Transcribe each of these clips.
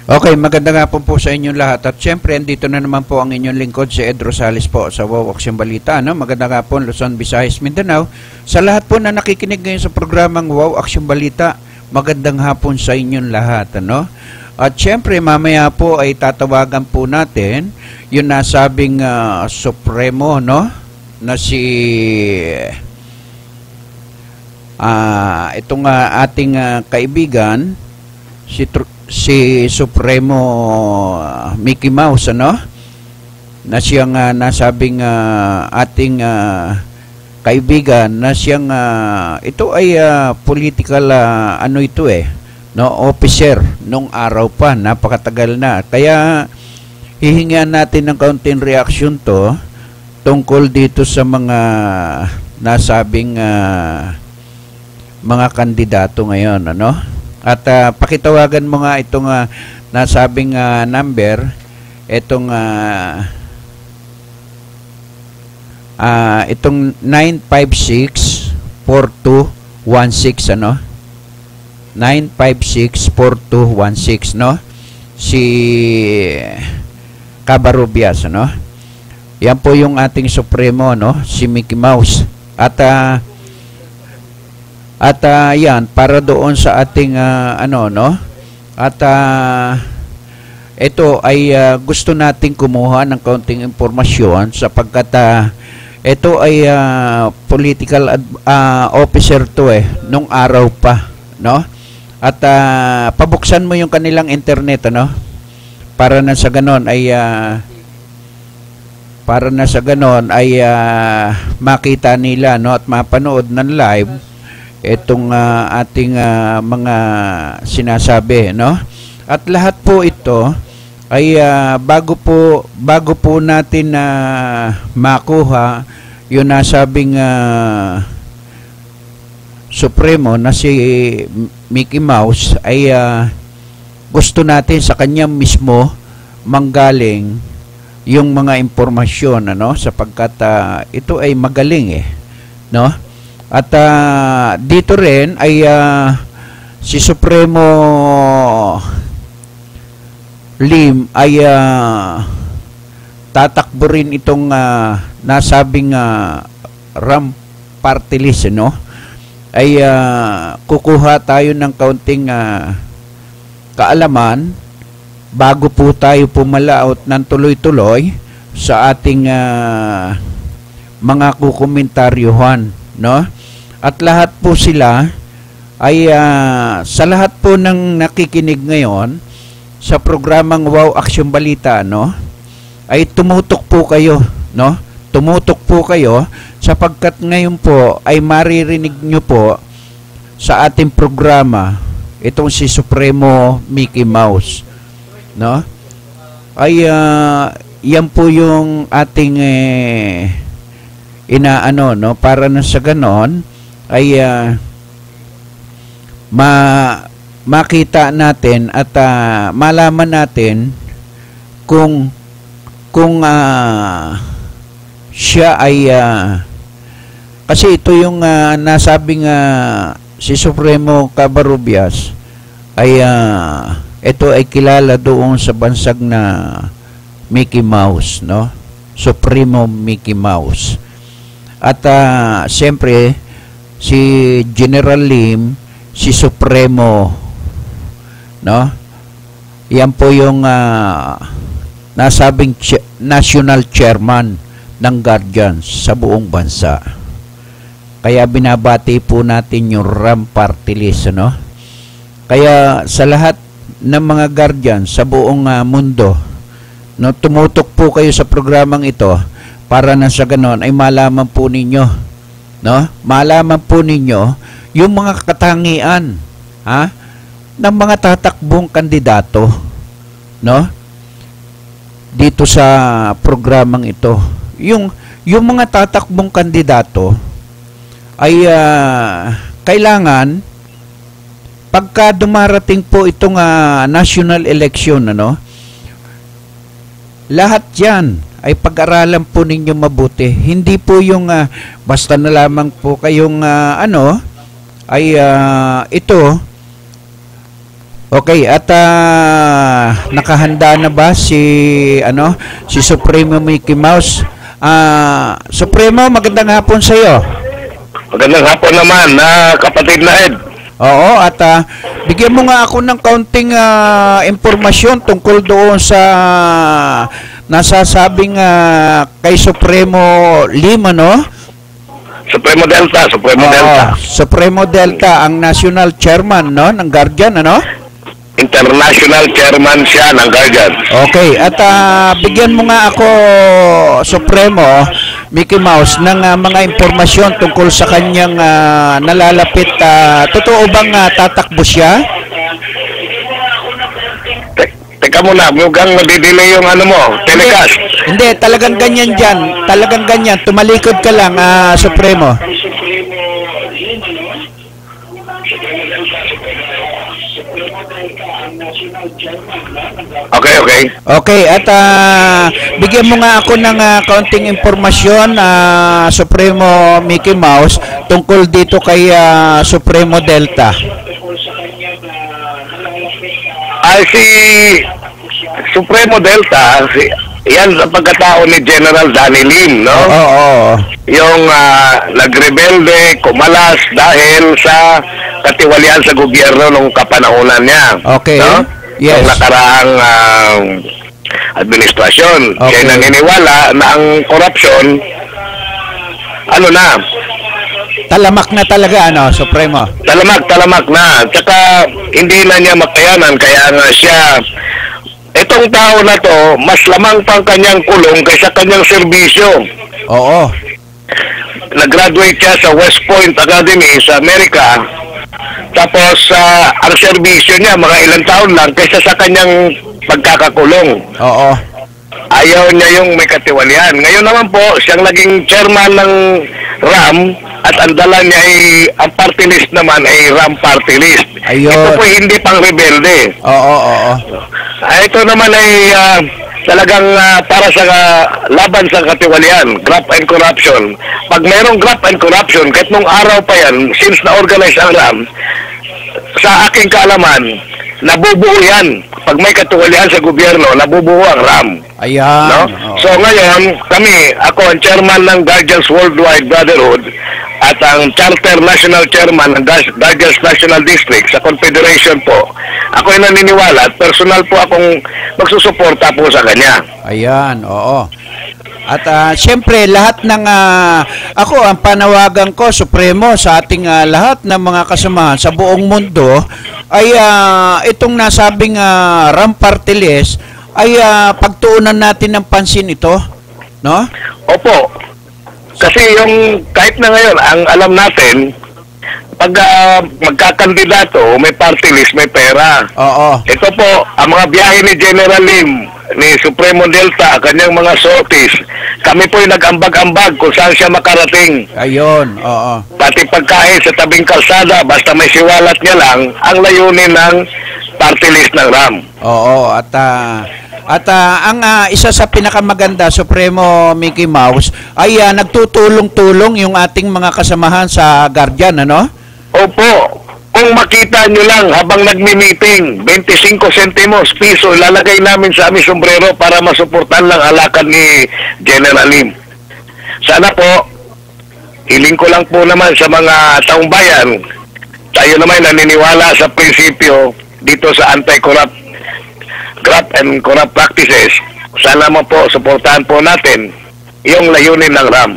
Okay, maganda nga po sa inyong lahat. At syempre, andito na naman po ang inyong lingkod, si Ed Rosales po sa Wow Action Balita. No? Maganda nga po, Luzon, Visayas, Mindanao. Sa lahat po na nakikinig ngayon sa programang Wow Action Balita, magandang hapon sa inyong lahat. Ano? At syempre, mamaya po ay tatawagan po natin yung nasabing Supremo, no? Na si itong ating kaibigan, si Supremo Mickey Mouse, ano? Na siyang nasabing ating kaibigan na siyang ito ay political ano ito no, officer nung araw pa, napakatagal na. Kaya hihingian natin ng kaunting reaction to tungkol dito sa mga nasabing mga kandidato ngayon, ano? At pakitawagan mo nga itong nasabing number, itong 956-4216, ano? 956-4216, no? Si Cabarubias, ano? Yan po yung ating Supremo, no? Si Mickey Mouse. At yan, para doon sa ating ano, no? At ito ay gusto nating kumuha ng kaunting impormasyon sapagkat ito ay political officer to nung araw pa, no? At pabuksan mo yung kanilang internet, ano? Para na sa ganon ay makita nila, no, at mapanood ng live itong ating mga sinasabi, no? At lahat po ito ay bago po natin makuha yung nasabing Supremo na si Mickey Mouse, ay gusto natin sa kanya mismo manggaling yung mga impormasyon, ano, sapagkat ito ay magaling, no? At dito rin ay si Supremo Lim ay tatakbo rin itong nasabing RAM party list, no? Ay kukuha tayo ng kaunting kaalaman bago po tayo pumalaot ng tuloy-tuloy sa ating mga kukomentaryuhan, no? At lahat po sila ay sa lahat po ng nakikinig ngayon sa programang Wow Action Balita, no? Ay tumutok po kayo, no? Tumutok po kayo sapagkat ngayon po ay maririnig nyo po sa ating programa itong si Supremo Mickey Mouse, no? Ay yan po yung ating inaano, no, para na sa ganon ay makita natin at malaman natin kung siya ay kasi ito yung nasabing si Supremo Cabarubias ay ito ay kilala doon sa bansag na Mickey Mouse, no? Supremo Mickey Mouse. At siyempre si General Lim, si Supremo, no? Yan po yung nasabing national chairman ng Guardians sa buong bansa. Kaya binabati po natin yung RAM party list, no? Kaya sa lahat ng mga Guardians sa buong mundo, no, tumutok po kayo sa programang ito para na sa ganon ay malaman po ninyo, no? Malaman po ninyo yung mga katangian ng mga tatakbong kandidato, no? Dito sa programang ito. Yung mga tatakbong kandidato ay kailangan pagka dumarating po itong national election, ano, lahat yan ay pag-aralan po ninyo mabuti. Hindi po yung basta na lamang po kayong ito Okay, at nakahanda na ba si Supremo Mickey Mouse? Supremo, magandang hapon sa iyo. Magandang hapon naman, kapatid na Ed. Oo, at bigyan mo nga ako ng kaunting impormasyon tungkol doon sa nasasabing kay Supremo Lima, no? Supremo Delta. Supremo Delta, ang national chairman, no, ng Guardian, ano? International chairman siya ng Guardian. Okay, at bigyan mo nga ako, Supremo Mickey Mouse, ng mga impormasyon tungkol sa kanyang nalalapit. Totoo bang tatakbo siya? Teka muna, mukhang nadidelay yung telecast. Hindi, talagang ganyan dyan. Talagang ganyan. Tumalikod ka lang, Supremo. Okay. Okay, at bigyan mo nga ako ng kaunting impormasyon, Supremo Mickey Mouse, tungkol dito kay Supremo Delta. Si Supremo Delta, yan sa pagkatao ni General Danny Lim, no? Oo. Yung nagrebelde, kumalas dahil sa katiwalian sa gobyerno nung kapanahunan niya. Okay. No? Yes. Yung nakaraang administrasyon. Okay. Kaya naniniwala na ang korupsyon, Talamak na talaga, Supremo? Talamak na. Tsaka hindi na niya makayanan, kaya nga siya, itong tao na to, mas lamang pang kanyang kulong kaysa kanyang serbisyo. Oo. Nag-graduate siya sa West Point Academy sa Amerika. Tapos, ang serbisyo niya, mga ilang taon lang kaysa sa kanyang pagkakakulong. Oo. Ayaw niya yung may katiwalian. Ngayon naman po, siyang naging chairman ng RAM at ang dala niya ang party list naman ay RAM party list. Ayun. Ito po hindi pang rebelde. Oo. Ito naman ay talagang para sa laban sa katiwalian, graft and corruption. Pag mayroong graft and corruption, kahit nung araw pa yan, since na-organize ang RAM, sa aking kaalaman, nabubuo yan. Pag may katiwalian sa gobyerno, nabubuo ang RAM. Ayan. No? So ngayon, ako ang chairman ng Guardians Worldwide Brotherhood at ang charter national chairman ng Guardians National District sa Confederation po. Ako ay naniniwala at personal po akong magsusuporta po sa kanya. Ayan, oo. At siyempre, lahat ng ako, ang panawagan ko, Supremo, sa ating lahat ng mga kasamahan sa buong mundo ay itong nasabing RAM party list ay pagtuunan natin ng pansin ito, no? Opo. Kasi yung kahit na ngayon, ang alam natin, pag magkakandidato, may party list, may pera. Oo. Ito po, ang mga biyahe ni General Lim, ni Supremo Delta, kanyang mga sorties, kami po yung nag-ambag-ambag kung saan siya makarating. Ayun, oo. Pati pagkain sa tabing kalsada, basta may siwalat niya lang, ang layunin ng party list ng RAM. Oo, at ang isa sa pinakamaganda, Supremo Mickey Mouse, ay nagtutulong-tulong yung ating mga kasamahan sa Guardian, ano? Opo. Kung makita nyo lang habang nagmi-meeting, 25 centimos piso ilalagay namin sa aming sombrero para masuportan lang alakad ni General Lim. Sana po, hiling ko lang po naman sa mga taong bayan, tayo naman naniniwala sa prinsipyo dito sa anti-corrupt, graft and corrupt practices. Sana mo po, suportahan po natin yung layunin ng RAM.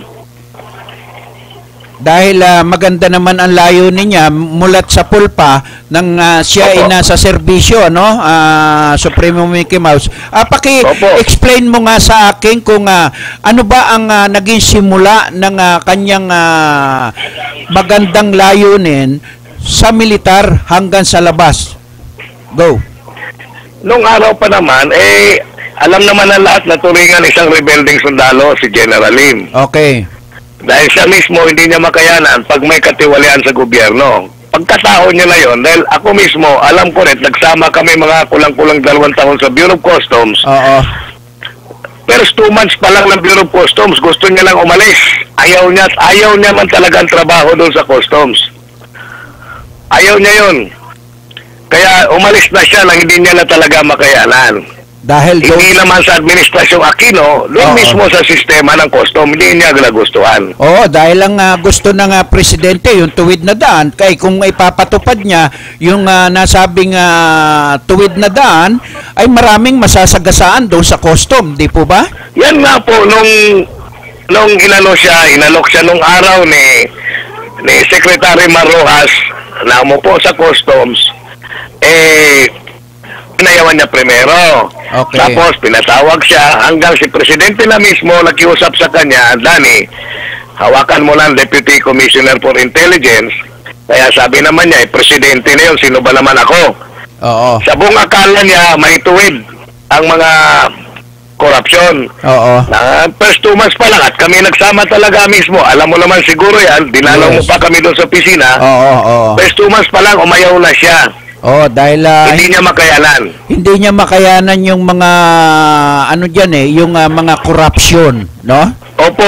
Dahil maganda naman ang layunin niya mulat sa pulpa nang siya ay nasa serbisyo, no? Supremo Mickey Mouse. Paki-explain mo nga sa akin kung ano ba ang naging simula ng kanyang magandang layunin sa militar hanggang sa labas. Go. Nung araw pa naman, alam naman ng lahat na turingan isang rebelding sundalo si General Lim. Okay. Dahil siya mismo hindi niya makayanan pag may katiwalian sa gobyerno. Pagkatao niya na yon, dahil ako mismo, alam ko rin, nagsama kami mga kulang-kulang 2 taon sa Bureau of Customs. Oo. First 2 months pa lang ng Bureau of Customs, gusto niya lang umalis. Ayaw niya man talaga ang trabaho doon sa Customs. Ayaw niya yon. Kaya umalis na siya lang hindi niya na talaga makayanan. Dahil doon, Hindi naman sa Administrasyong Aquino, doon Oo. mismo sa sistema ng custom, hindi niya nagustuhan. dahil lang gusto ng presidente yung tuwid na daan. Kaya kung ipapatupad niya yung nasabing tuwid na daan, ay maraming masasagasaan doon sa custom, di po ba? Yan nga po, nung inalok siya nung araw ni Secretary Marrojas na umupo sa customs, pinayawan niya primero. Okay. Tapos pinatawag siya hanggang si Presidente na mismo nakiusap sa kanya, Dani, hawakan mo lang Deputy Commissioner for Intelligence. Kaya sabi naman niya, Presidente na yun, sino ba naman ako? Oo. Sa buong akala niya, may tuwid ang mga korupsyon. Oo. First 2 months pa lang at kami nagsama talaga mismo. Alam mo naman siguro yan, dinalaw mo Yes. pa kami doon sa opisina. Oo. First 2 months pa lang, umayaw na siya. Dahil Hindi niya makayanan. hindi niya makayanan yung mga yung mga corruption, no? Opo.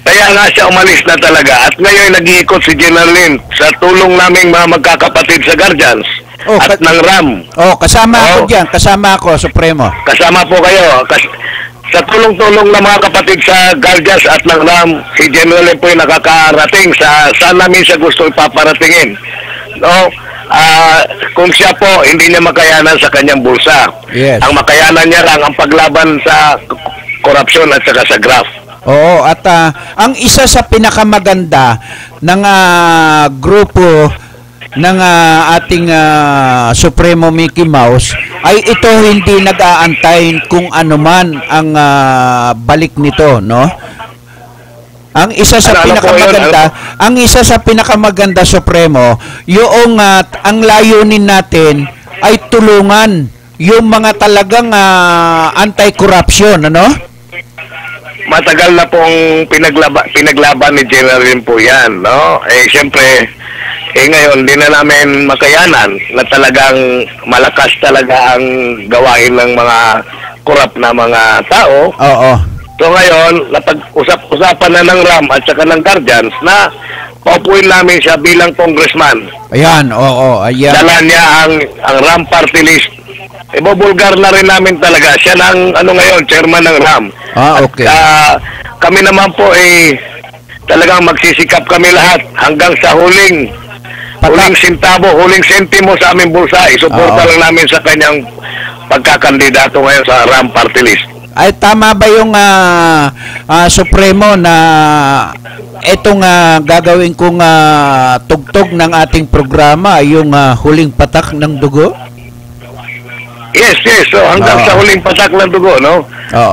Kaya nga siya umalis na talaga. At ngayon nag-iikot si General Lim sa tulong naming mga magkakapatid sa Guardians at ng RAM. Kasama ako Oo. diyan, kasama ako, Supremo. Kasama po kayo. Sa tulong-tulong ng mga kapatid sa Guardians at ng RAM, si General Lim po yung nakakarating sa saan namin siya gusto ipaparatingin. No? Kung siya po, hindi niya makayanan sa kanyang bulsa. Yes. Ang makayanan niya lang ang paglaban sa korupsyon at saka sa graft. At ang isa sa pinakamaganda ng grupo ng ating Supremo Mickey Mouse ay ito hindi nag-aantay kung ano man ang balik nito, no? Ang isa sa pinakamaganda Supremo, yung ang layunin natin ay tulungan yung mga talagang anti-corruption, ano? Matagal na pong pinaglaban ni General Lim po yan, no? Siyempre, ngayon, di na namin makayanan na talagang malakas talaga ang gawain ng mga korap na mga tao. Oo. So ngayon, napag-usapan na ng RAM at saka ng Guardians na paupuin namin siya bilang congressman. Ayan, ayan. Dala niya ang RAM party list. Ibubulgar na rin namin talaga. Siya ng ngayon, chairman ng RAM. Okay. At kami naman po talagang magsisikap kami lahat hanggang sa huling sintabo, huling sentimo sa aming bulsa. Isuporta lang namin sa kanyang pagkakandidato ngayon sa RAM party list. Ay tama ba yung Supremo na itong gagawin kong tugtog ng ating programa, yung huling patak ng dugo? Yes. So hanggang sa huling patak ng dugo, no?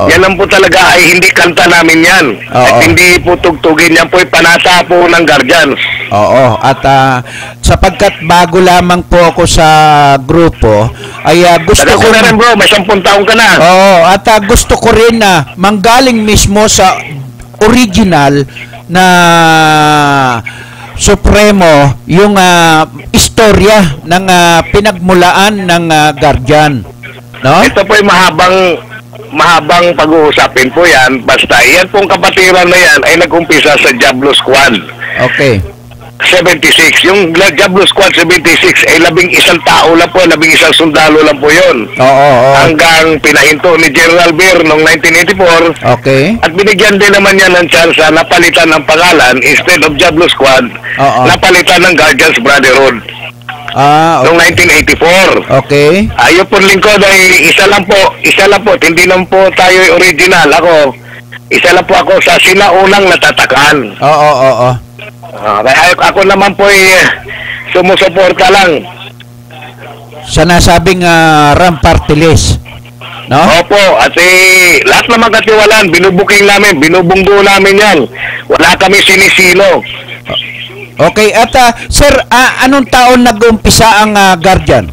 Yan lang po talaga ay hindi kanta namin yan. At hindi po tugtugin yan po, panata po ng Guardians. At sapagkat bago lamang po ako sa grupo, ay gusto ko na rin bro, may 10 taon ka na. At gusto ko rin na manggaling mismo sa original na Supremo yung istorya ng pinagmulaan ng Guardian, no? Ito po ay mahabang pag-uusapin po yan. Basta yan pong kapatiran na yan ay nag-umpisa sa Diablo Squad. Okay. 76. Yung Diablo Squad 76 ay 11 tao lang po, 11 sundalo lang po yun. Hanggang pinahinto ni General Beer noong 1984. Okay. At binigyan din naman niya ng chance na napalitan ng pangalan, instead of Diablo Squad, napalitan ng Guardians Brotherhood. Noong 1984. Okay. Yung po lingkod ay isa lang po, hindi lang po tayo original. Isa lang po ako sa sinaunang natatakan. Kaya ako naman po sumusuporta lang sa nasabing RAM party list, no? Opo, at lahat naman katiwalaan, binubuking namin, binubunggo namin yan. Wala kami sinisilo. Okay, at sir, anong taon nag-umpisa ang Guardian?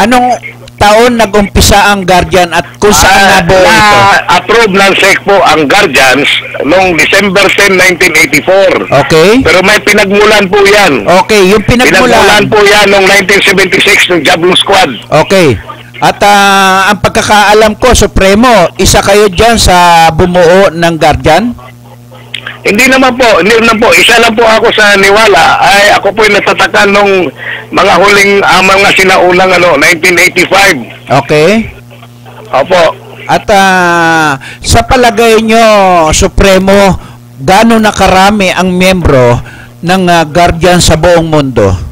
Anong taon nag-umpisa ang Guardian at kung saan nabuo ito? Approve ng SEC po ang Guardians noong December 10, 1984. Okay. Pero may pinagmulan po yan. Okay, yung pinagmulan po yan noong 1976 ng Diablo Squad. Okay. At ang pagkakaalam ko, Supremo, isa kayo dyan sa bumuo ng Guardian? Hindi naman po. Isa lang po ako sa niwala. Ay, ako po natataka nung mga huling, mga sinaunang 1985. Okay. Opo. At sa palagay nyo, Supremo, gaano na karami ang miyembro ng Guardian sa buong mundo?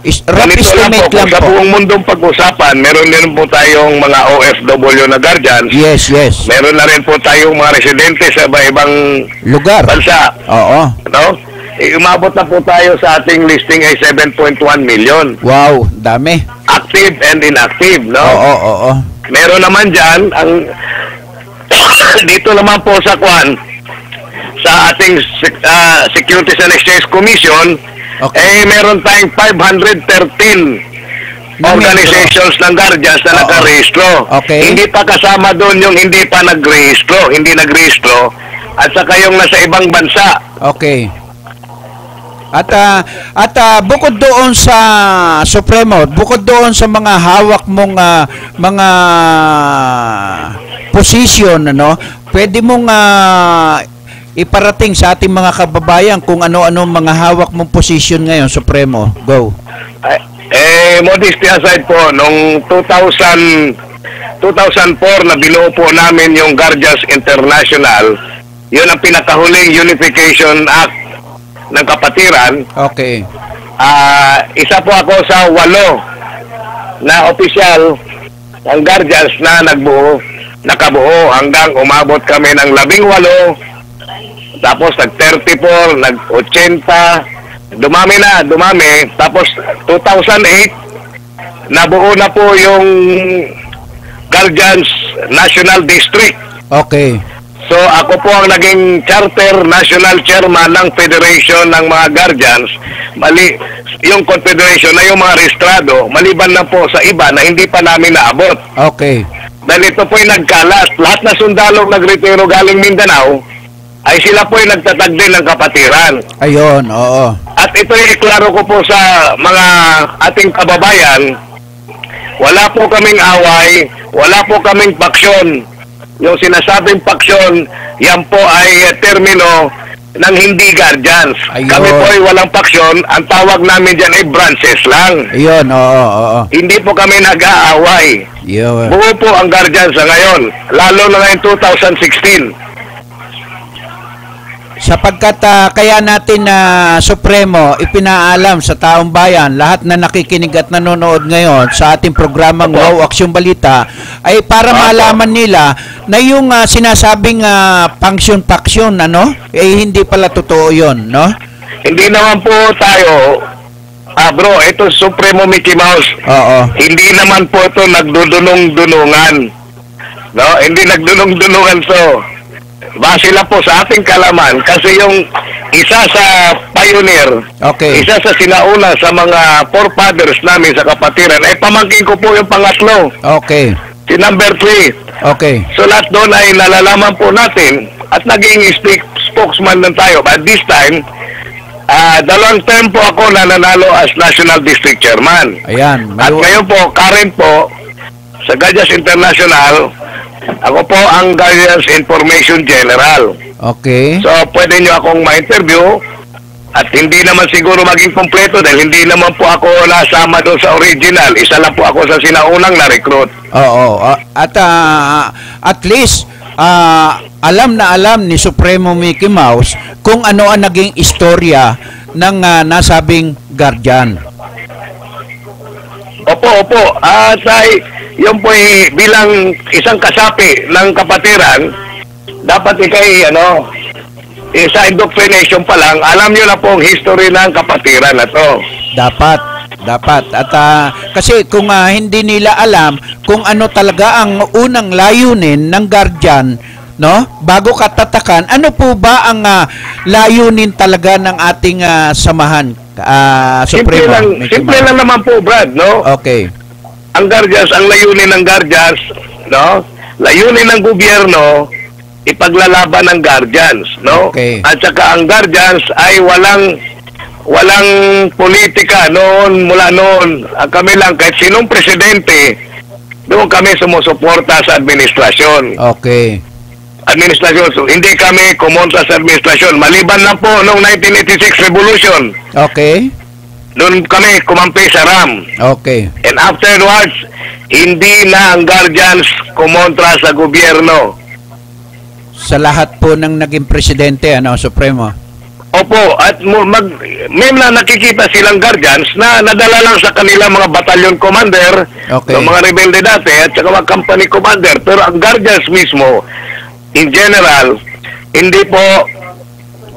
Rough Ganito lang estimate po, lang kung sa po. buong mundong pag-usapan, meron din po tayong mga OFW na guardians. Yes, yes. Meron na rin po tayong mga residente sa iba-ibang Lugar. bansa. Oo. No? Umabot na po tayo sa ating listing ay 7.1 million. Wow, dami. Active and inactive, no? Oo. Meron naman dyan, ang dito naman po sa sa ating Securities and Exchange Commission, Okay. meron tayong 513 organizations ng guardians na nakarehistro. Okay. Hindi pa kasama doon yung hindi pa nagrehistro, at saka yung nasa ibang bansa. Okay. At bukod doon sa Supremo, bukod doon sa mga hawak mong mga position, pwede mong iparating sa ating mga kababayan kung ano-ano mga hawak mong position ngayon, Supremo. Go. Modesty aside po, nung 2004 na binuo po namin yung Guardians International, yun ang pinakahuling Unification Act ng Kapatiran. Okay. Isa po ako sa 8 na opisyal ng Guardians na nakabuo hanggang umabot kami ng 18. Tapos nag-34, nag-80, dumami. Tapos 2008, nabuo na po yung Guardians National District. Okay. So ako po ang naging charter national chairman ng Federation ng mga Guardians. Yung Confederation na yung mga rehistrado, maliban na po sa iba na hindi pa namin naabot. Okay. Dahil ito po yung nagkalat. Lahat na sundalong nagretiro galing Mindanao, ay sila po yung nagtatag din ng kapatiran. Ayun, oo. At ito yung iklaro ko po sa mga ating kababayan, wala po kaming away, wala po kaming paksyon. Yung sinasabing paksyon, yan po ay termino ng hindi guardians. Ayun. Kami po ay walang paksyon, ang tawag namin dyan ay branches lang. Ayun, oo. Hindi po kami nag-aaway. Yun. Buo po ang guardians sa ngayon, lalo na ngayon 2016. Sapagkat kaya natin na Supremo ipinaalam sa taong bayan, lahat na nakikinig at nanonood ngayon sa ating programang Wow Aksyon Balita, ay para malaman nila na yung sinasabing paksyon, hindi pala totoo yun, no? Hindi naman po tayo, bro, ito Supremo Mickey Mouse. Oo. Hindi naman po ito nagdudunong-dunungan. No? Hindi nagdunong-dunungan. So, base lang po sa ating kalaman, kasi yung isa sa pioneer, Okay. isa sa sinauna sa mga forefathers namin sa kapatiran, ay pamangkin ko po yung pangatlo. Okay. Si number 3. Okay. So lahat doon ay nalalaman po natin at naging spokesman lang tayo. But this time, 2 term po ako na nanalo as National District Chairman. Ayan. At ngayon po, current po, sa Guardians International, ako po ang Guardians Information General. Okay. So, pwede nyo akong ma-interview at hindi naman siguro maging kompleto dahil hindi naman po ako nasama doon sa original. Isa lang po ako sa sinaunang na-recruit. Oo. At least, alam na alam ni Supremo Mickey Mouse kung ano ang naging istorya ng nasabing Guardian. Opo. At yun po bilang isang kasapi ng kapatiran, dapat sa indoctrination pa lang, alam nyo na po ang history ng kapatiran na to. Dapat. At kasi kung hindi nila alam kung ano talaga ang unang layunin ng Guardian, no? Bago katatakan, ano po ba ang layunin talaga ng ating samahan? Supremo. Simple lang naman po, Brad, no? Okay. Ang Guardians, ang layunin ng Guardians, no? Layunin ng gobyerno, ipaglalaban ng Guardians, no? Okay. At saka ang Guardians ay walang politika mula noon. Kami lang, kahit sinong presidente, doon kami sumusuporta sa administrasyon. Okay. administrasyon. So, hindi kami kumontra sa administrasyon. Maliban lang po noong 1986 revolution. Okay. Doon kami kumampi sa RAM. Okay. And afterwards, hindi na ang guardians kumontra sa gobyerno. Sa lahat po ng naging presidente, Supremo. Opo, at may na nakikita silang guardians na nadala lang sa kanila mga batalyon commander, Okay. ng mga rebelde dati, at saka mga company commander. Pero ang guardians mismo, in general, hindi po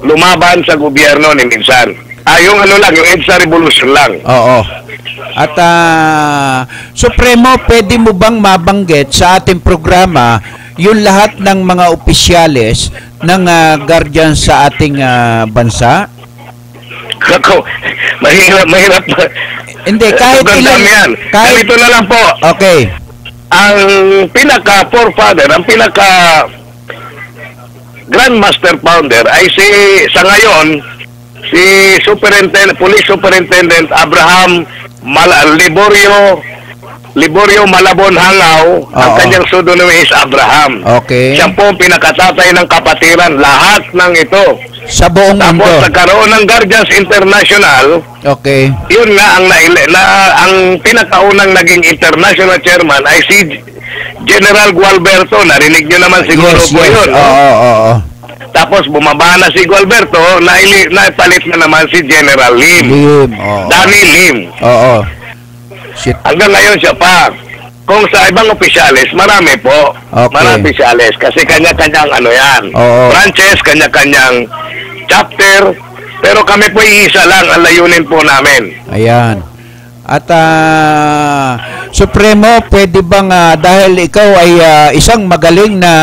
lumaban sa gobyerno ni minsan. Yung yung EDSA Revolution lang. Oo. At Supremo, pwede mo bang mabanggit sa ating programa yung lahat ng mga opisyales ng guardian sa ating bansa? Kako, mahirap. Hindi, kahit ilan. Yan. Kahit Ito na lang po. Okay. Ang pinaka-forefather, ang pinaka-grandmaster founder ay sa ngayon, si Police Superintendent Abraham Liborio Malabon Hangaw. Ang Oo. kanyang pseudonym is Abraham. Okay. Siya po ang pinakatatay ng kapatiran. Lahat ng ito. Sa buong Tapos mundo. nagkaroon ng Guardians International. Okay. Yun nga ang pinakaunang naging international chairman ay si General Gualberto. Narinig niyo naman siguro Yes, po yes. yun. No? Oo. Tapos bumaba na si Gualberto, naipalit na naman si General Lim. Oo. Danny Lim. Oo. Shit. Hanggang ngayon siya pa. Kung sa ibang opisyalis, marami po. Okay. Marami opisyalis. Kasi kanya-kanyang yan. Oo. Branches, kanya-kanyang chapter. Pero kami po iisa lang ang layunin po namin. Ayan. At Supremo, pwede bang dahil ikaw ay isang magaling na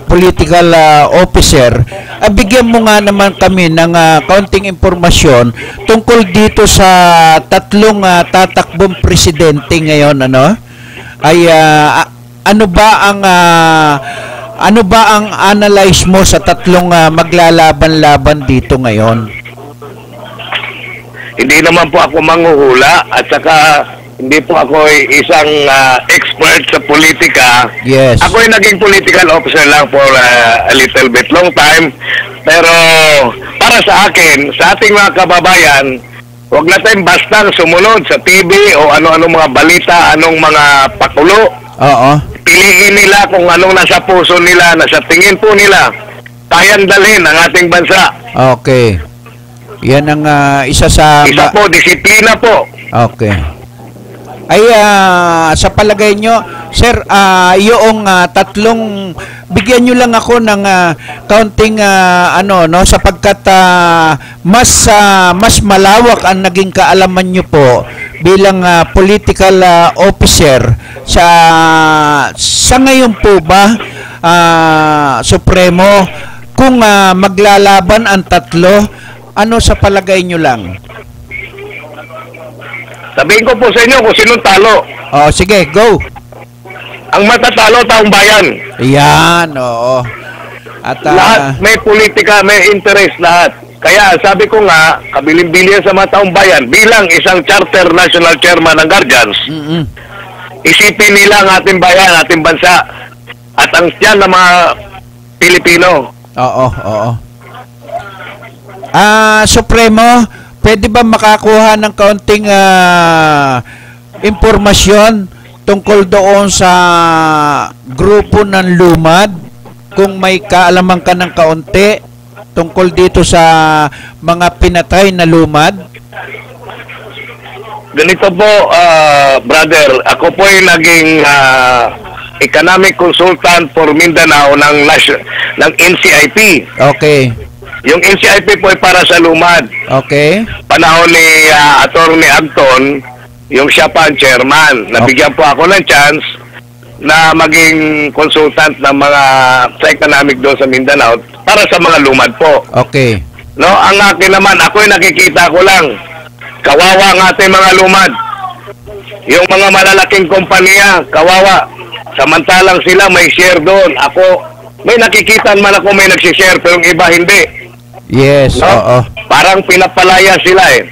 political officer, bigyan mo nga naman kami ng kaunting impormasyon tungkol dito sa tatlong tatakbong presidente ngayon, ay ano ba ang analyze mo sa tatlong maglalaban-laban dito ngayon? Hindi naman po ako manghuhula at saka hindi po ako isang expert sa politika. Yes. Ako ay naging political officer lang for a little bit long time. Pero para sa akin, sa ating mga kababayan, huwag na tayong bastang sumunod sa TV o ano-ano mga balita, anong mga pakulo. Oo. Piliin nila kung anong nasa puso nila, nasa tingin po nila, kayang dalhin ang ating bansa. Okay. Yan ang isa sa... Isa po, disiplina po. Okay. Ay, sa palagay nyo, sir, yung tatlong... Bigyan nyo lang ako ng kaunting sapagkat mas malawak ang naging kaalaman nyo po bilang political officer sa ngayon po ba, Supremo, kung maglalaban ang tatlo, ano sa palagay nyo lang? Sabihin ko po sa inyo kung sinong talo. Sige, go. Ang matatalo, taong bayan. Yan, oo. At Lahat, may politika, may interest lahat. Kaya sabi ko nga, kabilin-bilin sa mga taong bayan, bilang isang charter national chairman ng Guardians, isipin nila ang ating bayan, ating bansa, at ang tiyan ng mga Pilipino. Oo. Supremo, pwede ba makakuha ng kaunting impormasyon tungkol doon sa grupo ng Lumad? Kung may kaalaman ka ng kaunti tungkol dito sa mga pinatay na Lumad? Ganito po, brother, ako po ay naging economic consultant for Mindanao ng NCIP. Okay. Yung NCIP po ay para sa Lumad. Okay. Panahon ni Attorney Agton, yung siya pa ang chairman. Nabigyan po ako ng chance na maging consultant ng mga sa economic doon sa Mindanao para sa mga Lumad po. Okay. No, ang akin naman, ako ay nakikita ko lang. Kawawa ang ating mga Lumad. Yung mga malalaking kumpanya, kawawa. Samantalang sila may share doon. Ako, may nakikita man ako may nagsishare pero yung iba hindi. Yes, No? oo. Parang pinapalaya sila eh.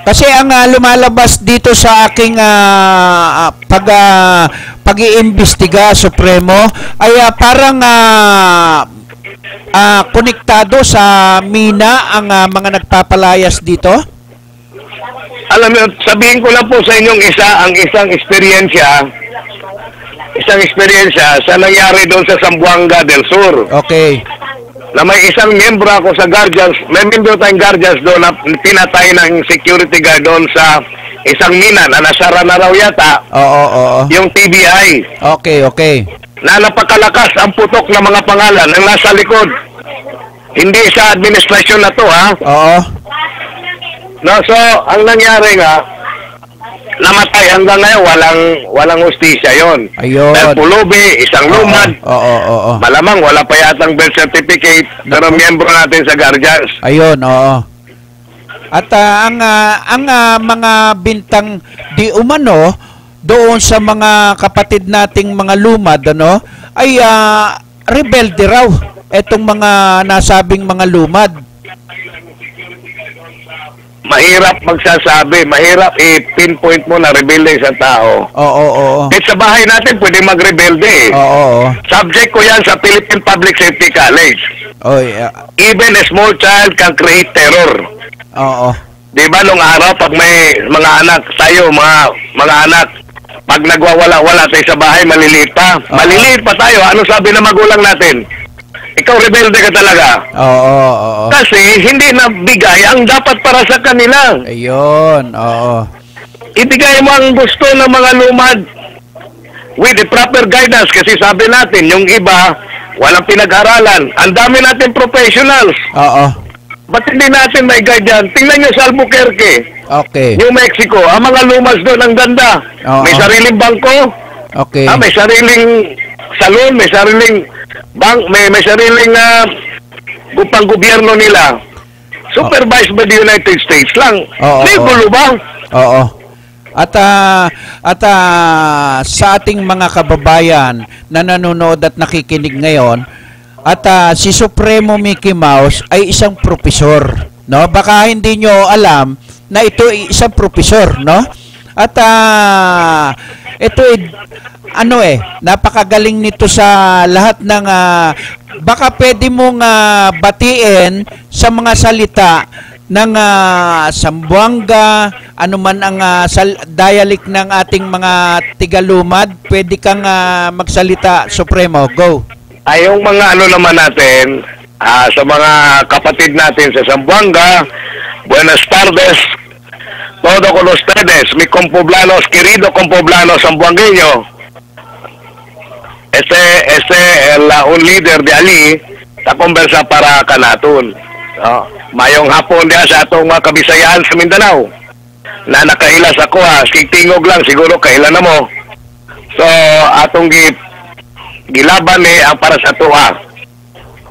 Kasi ang lumalabas dito sa aking pag-iimbestiga, Supremo, ay parang konektado sa Mina ang mga nagpapalayas dito? Alam mo, sabihin ko lang po sa inyong isang experiensya sa nangyari doon sa Zamboanga del Sur. Okay. Na may isang miyembro ako sa Guardians, may miyembro tayong Guardians doon na pinatay ng security guard doon sa isang mina na nasara na raw yata. Oo. Yung TBI. Okay. Na napakalakas ang putok ng mga pangalan ng nasa likod. Hindi sa administrasyon na to, ha? Oo. No, so, ang nangyari nga, namatay hanggang ngayon, walang hustisya yon. Ayun. Dahil pulubi, isang lumad. Oo. Malamang wala pa yatang birth certificate, pero miyembro natin sa Guardians. Ayun, oo. At ang mga bintang di umano doon sa mga kapatid nating mga lumad, ay rebelde raw etong mga nasabing mga lumad. Mahirap magsasabi, mahirap i-pinpoint mo na rebelde sa tao. Oo. Kahit sa bahay natin, pwede magrebelde. Oo. Subject ko yan sa Philippine Public Safety College. Even a small child can create terror. Oo. Di ba nung araw, pag may mga anak tayo, mga anak, pag nagwawala-wala tayo sa bahay, maliliit pa. Maliliit pa tayo. Ano sabi ng magulang natin? Ikaw rebelde ka talaga. Oo. Kasi hindi na bigay ang dapat para sa kanila. Ayun, oo. Ibigay mo ang gusto ng mga lumad with the proper guidance. Kasi sabi natin, yung iba, walang pinag-aralan. Ang dami natin professionals. Oo. Ba't hindi natin may guide yan? Tingnan nyo sa Albuquerque. Okay. New Mexico. Ang mga lumas doon, ang ganda. Oo. May sariling bangko. Okay. May sariling salon, may sariling may sariling pang-gobyerno nila. Supervised by the United States lang. May gulo ba? Oo. At sa ating mga kababayan na nanonood at nakikinig ngayon, at si Supremo Mickey Mouse ay isang propesor, no? Baka hindi nyo alam na ito ay isang propesor, no? At ito napakagaling nito sa lahat ng baka pwede mong batiin sa mga salita ng Zamboanga, anuman ang dialect ng ating mga tigalumad. Pwede kang magsalita, Supremo. Go. Ay, yung mga naman natin, sa mga kapatid natin sa Zamboanga, buenas tardes, todo con ustedes, mi compoblanos, querido compoblanos zamboangueño. Un líder de ali, ta konversa para kanaton. Mayong hapon diya sa atong mga kabisayan sa Mindanao. Na nakailas ako tingog lang, siguro kailan na mo. So, atong gilaban ang para sa tuwa.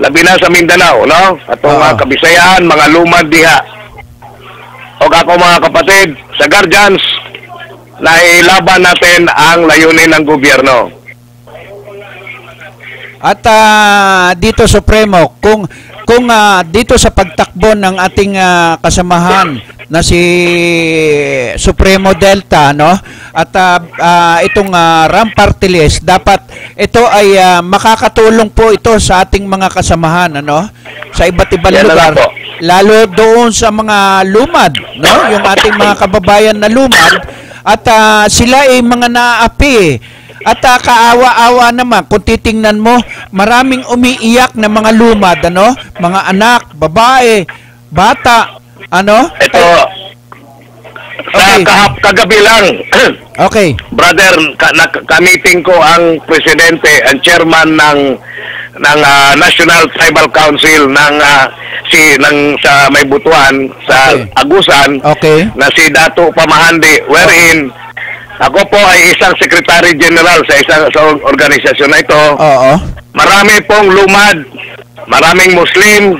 Labi na sa Mindanao, no? Atong mga kabisayan, mga lumad diha. O ako mga kapatid, sa Guardians, na ilaban natin ang layunin ng gobyerno. At dito, Supremo, kung dito sa pagtakbo ng ating kasamahan na si Supremo Delta, no? At itong RAM Party List, dapat ito ay makakatulong po ito sa ating mga kasamahan, sa iba't ibang lugar, lalo doon sa mga lumad, no? Yung ating mga kababayan na lumad, at sila ay mga naapi. At kaawa-awa naman, kung titingnan mo, maraming umiiyak na mga lumad, mga anak, babae, bata, Ito, kagabi lang, okay, brother, ka-meeting ko ang presidente, ang chairman ng National Tribal Council sa May Butuan, sa Agusan, na si Dato Pamahandi, wherein ako po ay isang Secretary General sa organisasyon na ito. Marami pong lumad, maraming Muslim,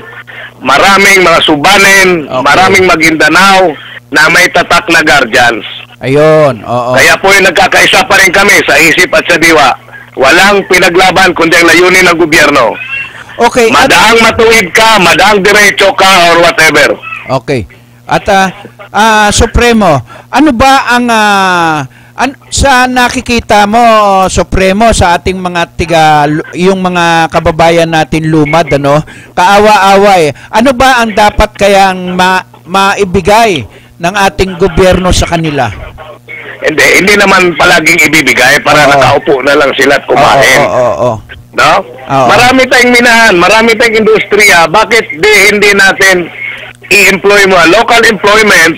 maraming mga Subanen, maraming Maguindanao na may tatak na Guardians. Ayun, Kaya po yung nagkakaisa pa rin kami sa isip at sa diwa. Walang pinaglaban kundi ang layunin ng gobyerno. Okay. Madaang matuwid ka, madaang diretso ka, or whatever. Okay. At Supremo, ano ba ang sa nakikita mo, Supremo, sa ating mga yung mga kababayan natin lumad, ano? Kaawa-awa eh. Ano ba ang dapat kayang maibigay ng ating gobyerno sa kanila? Hindi naman palaging ibibigay para nakaupo na lang sila at kumain. No? Marami tayong minahan, marami tayong industriya. Bakit hindi natin i-employ mo local employment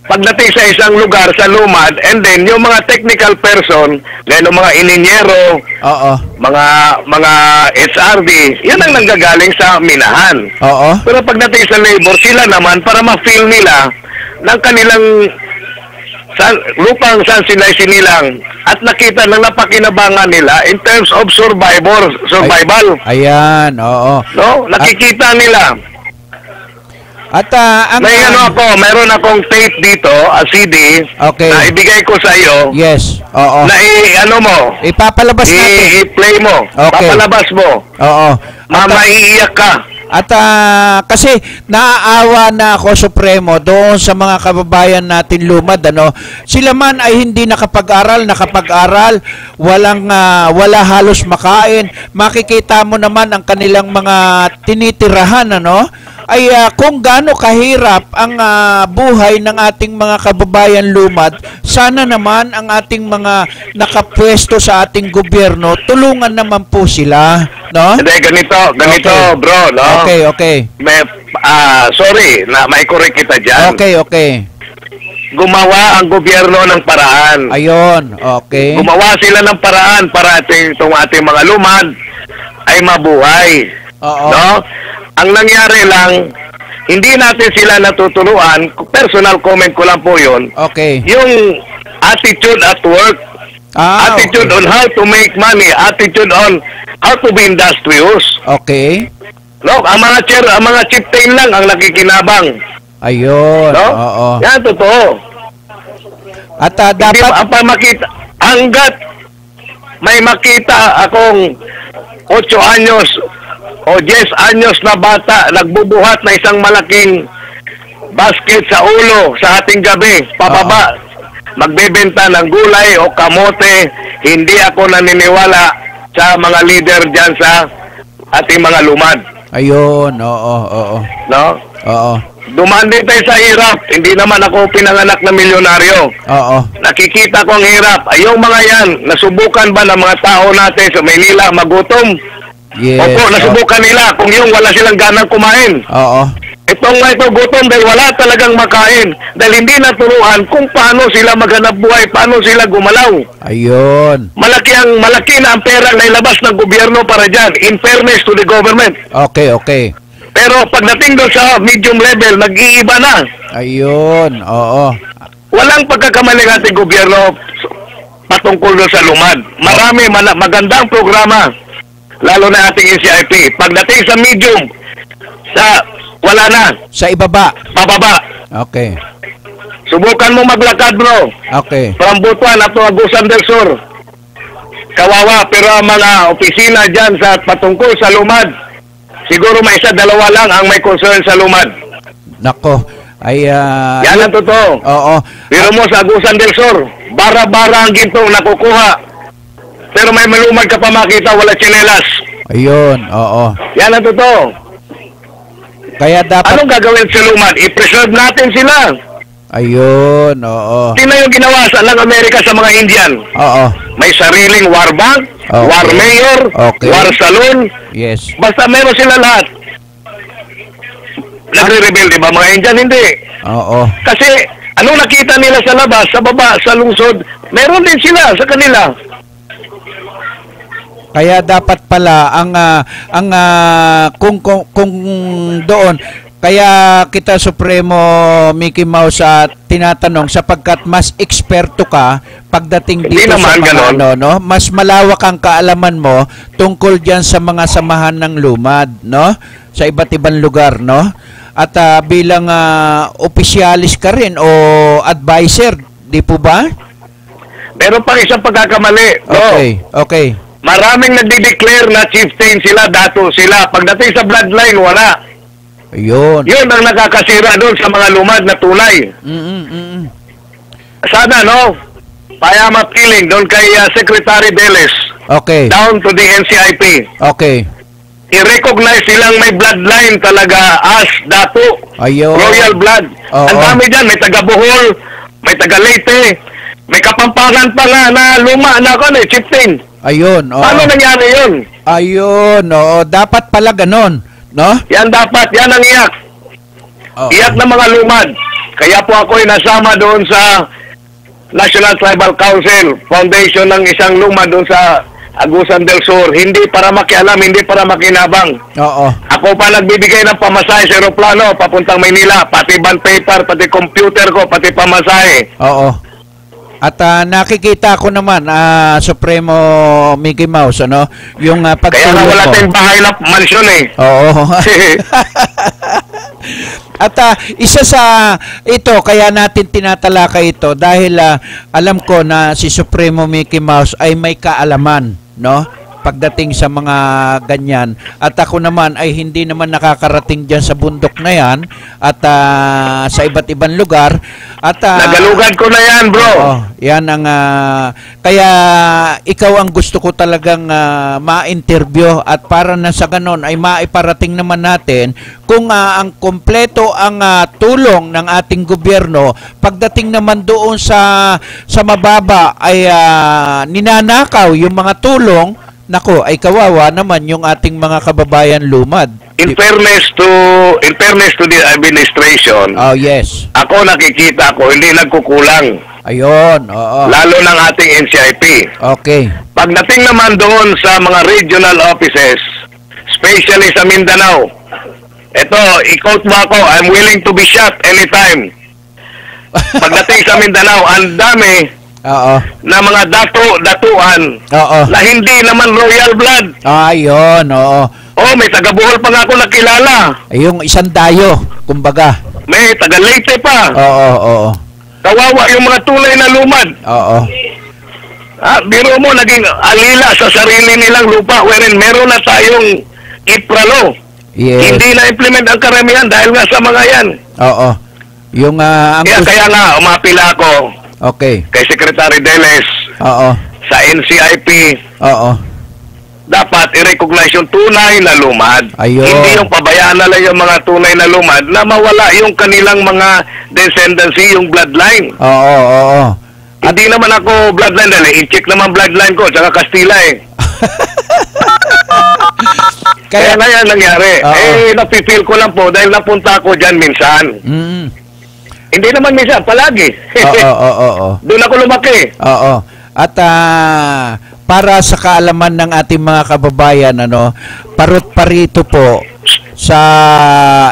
pagdating sa isang lugar sa lumad, and then yung mga technical person, gaya ng mga ininyero, mga HRD, yan ang nanggagaling sa minahan. Pero pagdating sa labor, sila naman para ma-feel nila ng kanilang lupang saan sila sinilang at nakita ng napakinabangan nila in terms of survival. Ayan, No? Nakikita nila. At mayroon akong tape dito, CD, na ibigay ko sa iyo. Yes, Na ipapalabas natin. I-play mo. Papalabas mo. Maiiyak ka. At kasi naaawa na ako, Supremo, doon sa mga kababayan natin lumad, ano, sila man ay hindi nakapag-aral, wala halos makain. Makikita mo naman ang kanilang mga tinitirahan, ano, ay kung gaano kahirap ang buhay ng ating mga kababayan lumad. Sana naman ang ating mga nakapwesto sa ating gobyerno, tulungan naman po sila, no? Hindi, ganito, bro, no? Okay. Sorry, may correct kita dyan. Okay. Gumawa ang gobyerno ng paraan. Ayun, okay. Gumawa sila ng paraan para itong ating mga lumad ay mabuhay. No? Ang nangyari lang, hindi natin sila natuturuan, personal comment ko lang po yun, yung attitude at work, attitude on how to make money, attitude on how to be industrious. No, ang mga chieftain lang ang nakikinabang. Ayun, no? Yan, totoo. At dapat makita, hanggat may makita akong 8 anyos o 10 anyos na bata nagbubuhat na isang malaking basket sa ulo sa ating gabi, pababa, magbebenta ng gulay o kamote, hindi ako naniniwala sa mga leader dyan sa ating mga lumad. Ayun, No? Dumaan din tayo sa hirap. Hindi naman ako pinanganak na milyonaryo. Nakikita ko ang hirap. Yung mga yan, nasubukan ba ng mga tao natin sa Maynila magutom? Yes. Opo, nasubukan nila kung yung wala silang ganang kumain. Ito gutom dahil wala talagang makain. Dahil hindi naturuan kung paano sila maghanap buhay, paano sila gumalaw. Ayun. Malaki na ang pera na ilabas ng gobyerno para dyan, in fairness to the government. Okay. Pero pagdating doon sa medium level, nag-iiba na. Ayun, Walang pagkakamali ng ating gobyerno patungkol doon sa lumad. Marami magandang programa, lalo na ating NCIP. Pagdating sa medium, wala na. Sa ibaba. Pababa. Okay. Subukan mo maglakad, bro. Okay. From Butuan at Agusan del Sur. Kawawa, pero ang mga opisina dyan sa patungkol sa lumad, siguro may 1-2 lang ang may concern sa lumad. Nako. Yan ang totoo. Pero mo sa Agusan del Sur, bara-bara ang gintong nakukuha. Pero may malumad ka pa makita, wala tsinelas. Ayun, Yan ang totoo. Kaya dapat... Anong gagawin sa lumad? I-preserve natin sila. Ayun, Tingnan yung ginawa ng Amerika sa mga Indian. May sariling war bank, war mayor, war saloon. Yes. Basta meron sila lahat. Nagre-rebelde ba mga Indian? Hindi. Kasi anong nakita nila sa labas, sa baba, sa lungsod, meron din sila sa kanila. Kaya dapat pala kung doon, kaya kita Supremo Mickey Mouse tinatanong sapagkat mas eksperto ka pagdating dito sa mga mas malawak ang kaalaman mo tungkol diyan sa mga samahan ng lumad, no? Sa iba't ibang lugar, no? At bilang opisyalis ka rin o advisor, di po ba? Meron pang isang pagkakamali. Okay. Maraming nagdi-declare na chieftain sila, dato sila. Pagdating sa bloodline, wala. Ayun. Yun ang nakakasira doon sa mga lumad na tulay. Sana, no? Payam appealing doon kay Secretary Deles. Okay. Down to the NCIP. Okay. I-recognize silang may bloodline talaga as dato. Ayun. Royal blood. Oo. Ang dami dyan. May taga Bohol, may taga Leyte, may Kapampangan pa nga na luma na chieftain. Ayun. Oo. Paano nangyari yun? Ayun. Oo. Dapat pala ganon. No? Yan dapat. Yan ang iyak. Oo. Iyak ng mga lumad. Kaya po ako'y nasama doon sa National Tribal Council Foundation ng isang lumad doon sa Agusan del Sur. Hindi para makialam, hindi para makinabang. Oo. Ako pa nagbibigay ng pamasahe sa aeroplano papuntang Maynila, pati bond paper, pati computer ko, pati pamasahe. Oo. At nakikita ko naman, Supremo Mickey Mouse, ano, yung Kaya pagtulong nga wala mo. tayong bahay na mansyon eh. Oo. At isa sa ito, kaya natin tinatalakay ito dahil alam ko na si Supremo Mickey Mouse ay may kaalaman, no? Pagdating sa mga ganyan. At ako naman ay hindi naman nakakarating dyan sa bundok na yan at sa iba't ibang lugar. At Nagalugan ko na yan, bro. Oo, yan ang kaya ikaw ang gusto ko talagang ma-interview at para na sa ganon ay maiparating naman natin kung ang kompleto ang tulong ng ating gobyerno pagdating naman doon sa mababa ay ninanakaw yung mga tulong. Nako, ay kawawa naman yung ating mga kababayan lumad. In fairness to the administration, Oh, yes. ako nakikita ko hindi nagkukulang. Ayun, oo. Lalo ng ating NCIP. Okay. Pagdating naman doon sa mga regional offices, especially sa Mindanao, eto, i-quote mo ako, I'm willing to be shot anytime. Pagdating sa Mindanao, ang dami Oo. na mga datuan Oo. na hindi naman royal blood. Ayun, oo. Oh, may taga Bohol pa nga ako nakilala. Ay, yung isang dayo, kumbaga. May taga Leyte pa. Oo, oo. Kawawa yung mga tunay na lumad. Oo. Biro mo, naging alila sa sarili nilang lupa wherein meron na tayong ipralo. Yes. Hindi na-implement ang karamihan dahil nga sa mga yan. Oo. Yung ang Kaya nga, umapila ako Okay. kay Secretary Deles Oo. sa NCIP. Oo. Dapat i-recognize yung tunay na lumad. Ayun. Hindi yung pabayaan na lang yung mga tunay na lumad na mawala yung kanilang mga descendancy, yung bloodline. Oo, oo. Hindi naman ako bloodline dahil i-check naman bloodline ko tsaka Kastila eh. Kaya nga yan nangyari. Napipil ko lang po dahil napunta ako dyan minsan. Hindi naman minsan, palagi. Oo. Doon ako lumaki. Oo. At para sa kaalaman ng ating mga kababayan, parot-parito po sa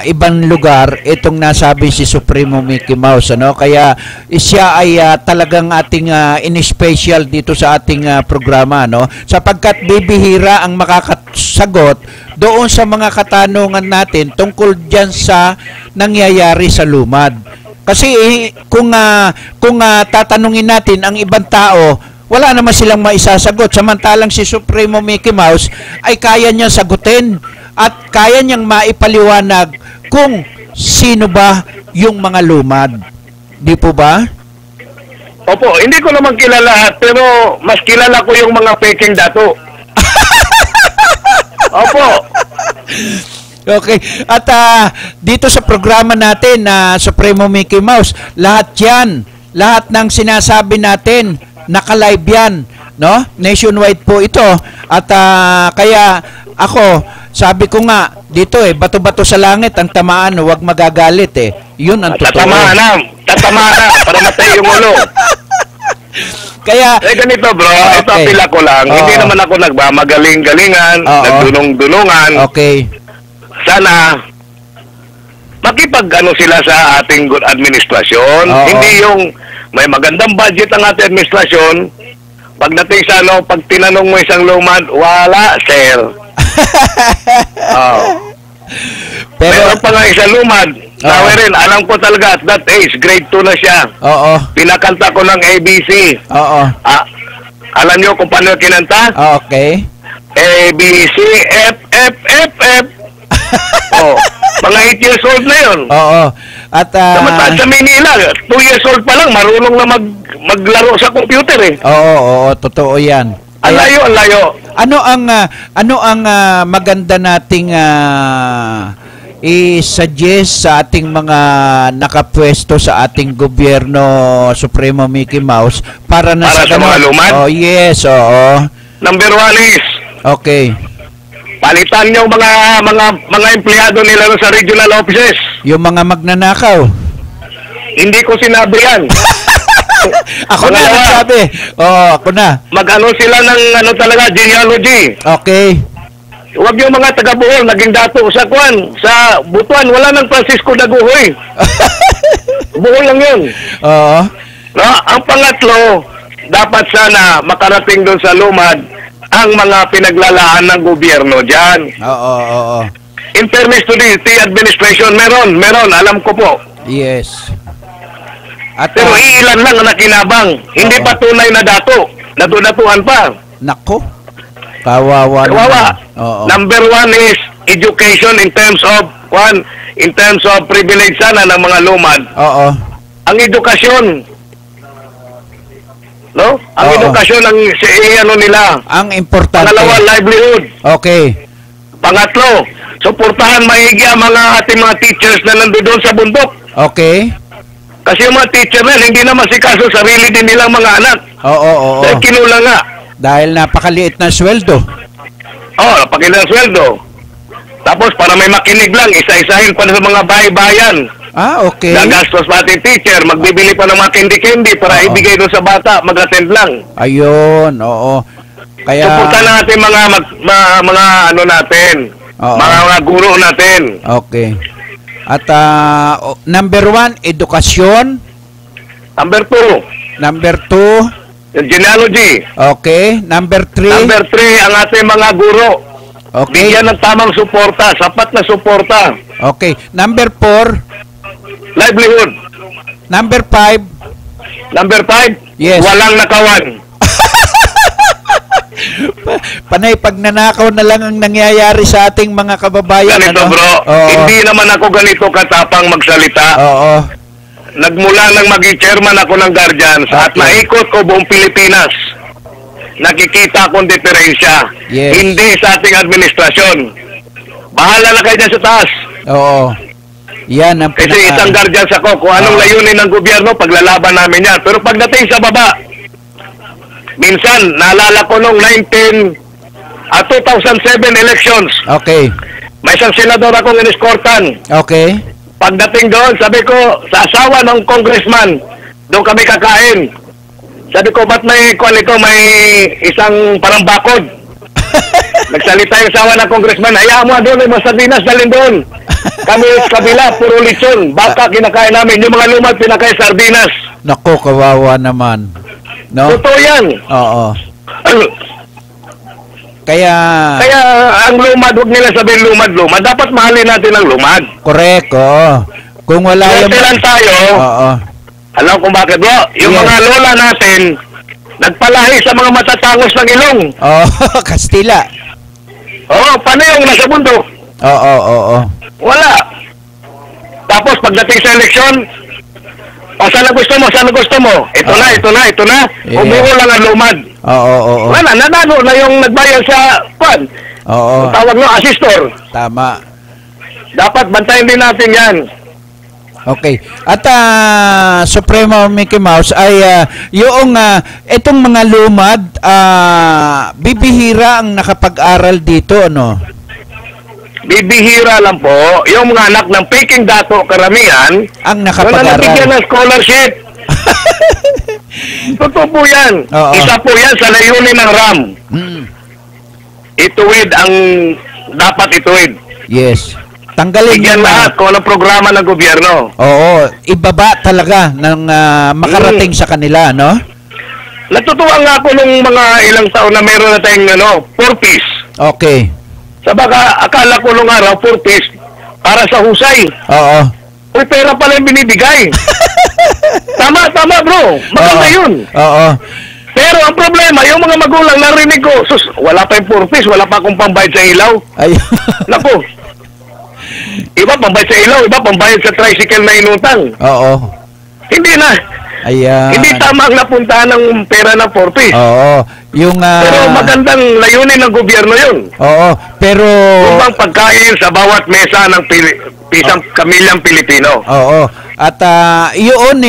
ibang lugar itong nasabi si Supremo Mickey Mouse, kaya siya ay talagang ating in-special dito sa ating programa, sapagkat bibihira ang makakasagot doon sa mga katanungan natin tungkol diyan sa nangyayari sa lumad. Kasi kung tatanungin natin ang ibang tao, wala naman silang maisasagot. Samantalang si Supremo Mickey Mouse ay kaya niyang sagutin at kaya niyang maipaliwanag kung sino ba yung mga lumad. Di po ba? Opo, hindi ko naman kilala lahat, pero mas kilala ko yung mga peking dato. Opo. Okay. At dito sa programa natin na Supremo Mickey Mouse, lahat ng sinasabi natin, naka-live yan, Nationwide po ito. At kaya ako, sabi ko nga, dito bato-bato sa langit ang tamaan, huwag magagalit Yun ang totoo. Tatamaan na, para matay yung ulo. Kaya ganito bro, ito apila ko lang. Hindi naman ako nagmamagaling-galingan, nagdunong-dunungan. Okay. Sana makipag-ano sila sa ating good administrasyon. Hindi yung may magandang budget ang ating administrasyon. Pagdating sa pag tinanong mo isang lumad, wala, sir. Pero meron pa nga isang lumad. Rin, alam ko talaga at that age, grade 2 na siya. Pinakanta ko ng ABC. Alam nyo kung paano kinanta? Okay. ABC, F, F, F, F. Mga 8 years old na yun. Oo. At Samantaan sa Manila, 2 years old pa lang, marunong na maglaro sa computer eh. oo, totoo 'yan. Ang layo, ang layo. Ano ang maganda nating i-suggest sa ating mga nakapwesto sa ating gobyerno, Supremo Mickey Mouse, para Para sa mga lumad? Oh, yes, oo. Number 1 is, Okay. palitan yung mga empleyado nila sa regional offices. Yung mga magnanakaw. Hindi ko sinabi yan. Ako na Pangalawa, nagsabi. Oo, ako na. Mag-ano sila ng talaga, genealogy. Okay. Huwag yung mga taga-Bohol, naging dato sa Kwan, sa Butuan, wala nang Francisco Daguhoy. Bohol lang yun. Oo. No? Ang pangatlo, dapat sana makarating doon sa lumad ang mga pinaglalaan ng gobyerno dyan. Oo. In fairness to the administration, meron, alam ko po. Yes. At Pero ilan lang ang nakinabang. Hindi Oo. pa tunay na dato. Datuan pa. nako. Kawawa. Kawawa. naman. Oo. Number 1 is education in terms of privilege sana ng mga lumad. Oo. Ang edukasyon. No? Ang Oo. edukasyon ang ano nila. Ang importante. Pangalawa, livelihood. Okay. Pangatlo, suportahan maigi ang ating mga teachers na nandoon sa bundok. Okay. Kasi yung mga teacher na hindi naman si kaso sarili din nilang mga anak. Oo. Dahil kinulang nga. Dahil napakaliit na sweldo. Pakilang sweldo. Tapos para may makinig lang, isa-isahin pa sa mga bahay-bayan. Okay. Gagastos pa ating teacher, magbibili pa ng mga candy-candy para Oo. ibigay doon sa bata, mag-attend lang. Ayun, oo. Kaya Suportahan natin mga ano natin, Oo. mga guro natin. Okay. At number 1, edukasyon. Number 2, Number 2, yung genealogy. okay. Number 3, Number 3, ang ating mga guro. okay. Bigyan ng tamang suporta, sapat na suporta. Okay. Number 4, Livelihood. number 5, Number 5, Yes. walang nakawan. panay pagnanakaw na lang ang nangyayari sa ating mga kababayan. Ganito ano? bro, Oo. hindi naman ako ganito katapang magsalita. Oo. Nagmula nang maging chairman ako ng Guardians at Okay. naikot ko buong Pilipinas. Nakikita akong diferensya. Yes. Hindi sa ating administrasyon. Bahala na kayo dyan sa taas. Oo. Yan ang Kasi isang Guardians ako. Kung anong Oo. layunin ng gobyerno, paglalaban namin yan. Pero pagdating sa baba, minsan, naalala ko nung 2007 elections, Okay. may isang senador akong iniskortan. Okay. Pagdating doon, sabi ko, sa asawa ng congressman, doon kami kakain. Sabi ko, ba't may isang parang bakod? Nagsalita yung asawa ng congressman, hayaan mo doon, may mga sardinas dalhin doon. Kami sa kabila, puro lechon. Baka kinakain namin. Yung mga lumad, pinakain sardinas. Nako, kawawa naman. No? Totoo yan. Oo. Kaya Kaya ang lumad, huwag nila sabihin lumad. Dapat mahalin natin ang lumad. correct, oo. Kung wala Swerte lang tayo. Oo. Alam kung bakit bro? Yung Yes. mga lola natin, nagpalahi sa mga matatangos ng ilong. Oo, Kastila. Paano yung nasa bundok? Oo. Wala. Tapos pagdating sa eleksyon, saan na gusto mo? Ito na. Yeah. Umuho lang ang lumad. Oo. Wala, nanalo na yung nagbayad sa pan. Oo. Tawag no, asistor. Tama. Dapat bantayan din natin yan. Okay. At Supremo Mickey Mouse ay yung itong mga lumad bibihira ang nakapag-aral dito, ano? Bibihira lang po, yung mga anak ng Peking Dato karamihan, Ang wala nakapag-aral. nabigyan ng scholarship. Totoo po yan. Oo. Isa po yan sa layunin ng RAM. Mm. Ituwid ang dapat ituwid. Yes. Tanggalin Bigyan yung lahat kung anong programa ng gobyerno. Oo, ibaba talaga ng makarating sa kanila, no? Natutuwa nga ako nung mga ilang taon na meron na tayong 4-piece. Okay. Sabaga, akala ko nung araw 4-piece para sa husay. Oo. Uy, pera pala yung binibigay. Tama bro. Maganda Oo. yun. Oo. Pero ang problema, yung mga magulang narinig ko, sus, wala pa yung 4-piece, wala pa akong pambayad sa ilaw. Ay. Naku, Iba pambayad sa ilaw, iba pambayad sa tricycle na inutang. Oo. Hindi na. Ayan. Hindi tama ang napuntahan ng pera ng 4Ps. Oo. Yung Pero magandang layunin ng gobyerno yun. Oo, pero Upang pagkain sa bawat mesa ng pisang kamilyang Pilipino. oo. At yun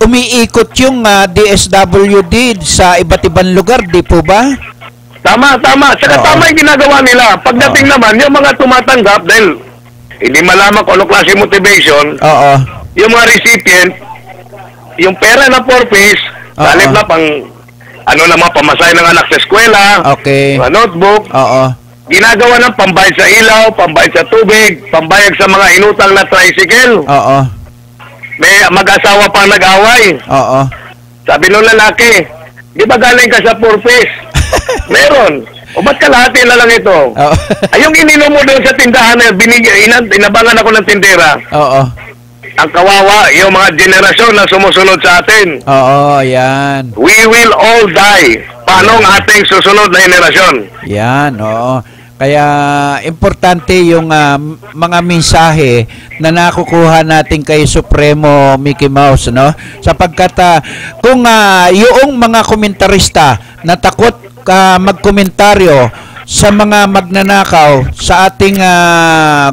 umiikot yung DSWD sa iba't ibang lugar, di po ba? Tama. Saka Oo. tama yung ginagawa nila. Pagdating naman, yung mga tumatanggap dahil hindi malaman kung ano klase motivation, Oo. yung mga recipient, yung pera na 4Ps, Oo. talip na pang pamasahe ng anak sa eskwela, Okay. mga notebook, Oo. ginagawa ng pambayad sa ilaw, pambayad sa tubig, pambayad sa mga inutang na tricycle. Oo. May mag-asawa pang nag-away. Oo. Sabi nung lalaki, di ba galing ka sa 4Ps? Meron. O ba't kalahati na lang ito? Oo. Ay, yung ininom mo doon sa tindahan na inabangan ako ng tindera. Oo. Ang kawawa, yung mga generasyon na sumusunod sa atin. Oo, yan. We will all die. Paano ang ating susunod na henerasyon? Yan, oo. Kaya importante yung mga mensahe na nakukuha natin kay Supremo Mickey Mouse, no? Sapagkat kung yung mga komentarista na takot magkomentaryo sa mga magnanakaw sa ating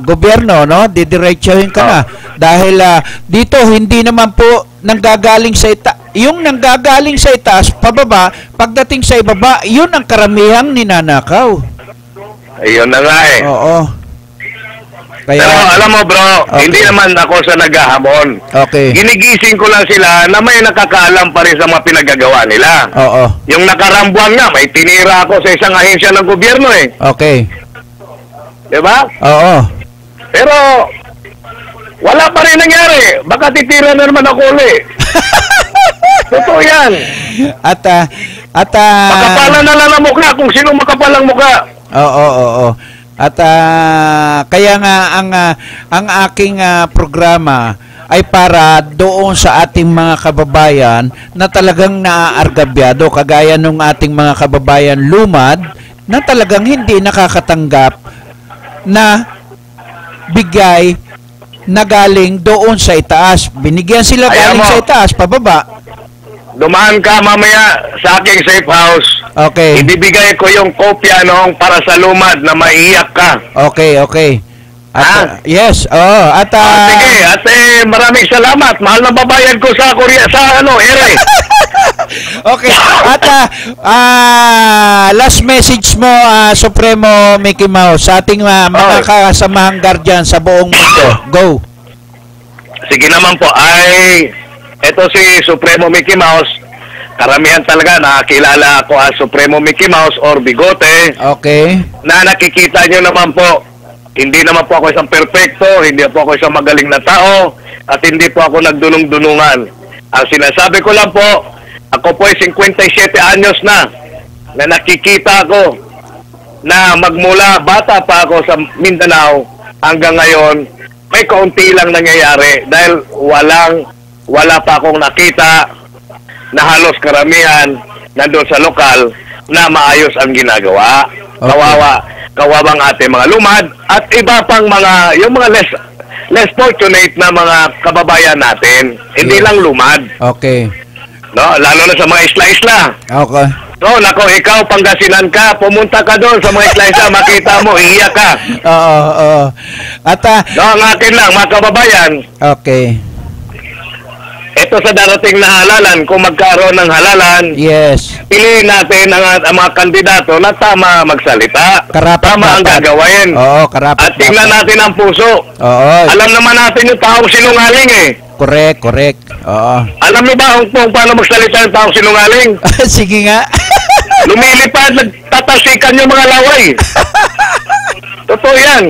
gobyerno, no? Didiretsuhin ka na. Dahil dito hindi naman po nanggagaling sa yung nanggagaling sa itaas pababa, pagdating sa ibaba, yun ang karamihang ninanakaw. Ayun na nga eh. Oo. Kaya, Pero alam mo bro, Okay. hindi naman ako sa naghahamon. okay. Ginigising ko lang sila na may nakakaalam pa rin sa mga pinagagawa nila. Oo. Yung nakarambuan nga, may tinira ako sa isang ahensya ng gobyerno eh. Okay. Diba? Oo. Pero, wala pa rin nangyari. Baka titira na naman ako ulit. Totoo yan. At Makapalan na lang ang mukha kung sino makapalang mukha. oo. At kaya nga ang aking programa ay para doon sa ating mga kababayan na talagang naaargabyado, kagaya nung ating mga kababayan lumad na talagang hindi nakakatanggap na bigay na galing doon sa itaas. Binigyan sila Ayan galing mo. sa itaas, pababa. Dumaan ka mamaya sa aking safe house. Okay. Ibibigay ko yung kopya noong para sa lumad na maiiyak ka. Okay. At, yes, at Sige, at maraming salamat. Mahal na babayad ko sa ere. okay. At last message mo, Supremo Mickey Mouse, sa ating mga kasamahang guardian sa buong mundo. Go. Sige naman po, ito si Supremo Mickey Mouse. Karamihan talaga nakakilala ako as Supremo Mickey Mouse or Bigote. Okay. Na nakikita nyo naman po, hindi naman po ako isang perfecto, hindi po ako isang magaling na tao, at hindi po ako nagdunong-dunungan. Ang sinasabi ko lang po, ako po ay 57 anyos na nakikita ko na magmula bata pa ako sa Mindanao hanggang ngayon, may kaunti lang nangyayari dahil wala pa akong nakita na halos karamihan nandun sa lokal na maayos ang ginagawa. Okay. Kawawang ating mga lumad at iba pang yung mga less fortunate na mga kababayan natin. Hindi Yeah. lang lumad. Okay. No? Lalo na sa mga isla-isla. Okay. So, nako, ikaw, Pangasinan ka, pumunta ka doon sa mga isla-isla, makita mo, iiyak ka. Oo. At No, ang akin lang, mga kababayan, okay. ito sa darating na halalan, kung magkaroon ng halalan, Yes. piliin natin ang mga kandidato na tama magsalita. Karapat tama ang dapat. gagawin. Oo, karapat. At tingnan dapat. natin ang puso. Oo. Alam naman natin yung taong sinungaling eh. Correct. Oo. Alam niyo ba kung paano magsalita yung taong sinungaling? Sige nga. Lumilipad, nagtatasikan yung mga laway. Totoo yan.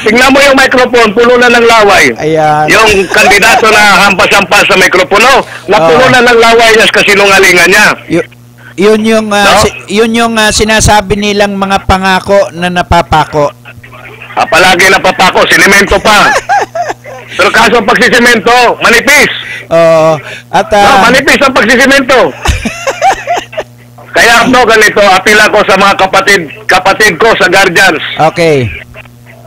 Tingnan mo yung microphone, puno na ng laway. Ayan. Yung kandidato na hampas-hampas sa mikropono, napuno na ng laway niya sa kasinungalingan niya. Yun yung No? yun yung sinasabi nilang mga pangako na napapako. Palagi napapako, sinemento pa. Pero kaso ang pagsisimento, manipis. Oo. At No, manipis ang pagsisimento. Kaya ganito, apila ko sa mga kapatid ko sa guardians. okay.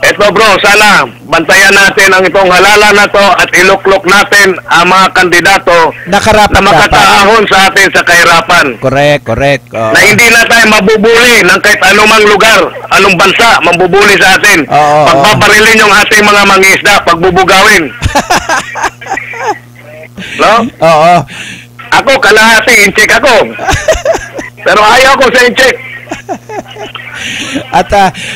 Eto bro, sana bantayan natin ang itong halalan na to at iluklok natin ang mga kandidato Nakarapat na dapat. makakaahon sa atin sa kahirapan. Correct. Na hindi na tayo mabubuli ng kahit anumang lugar, anong bansa, mambubuli sa atin. Oo. Pagbabarilin yung ating mga mangisda, pagbubugawin. No? Oo. Ako, kalahati, in-check ako. Pero ayaw ko sa in-check. At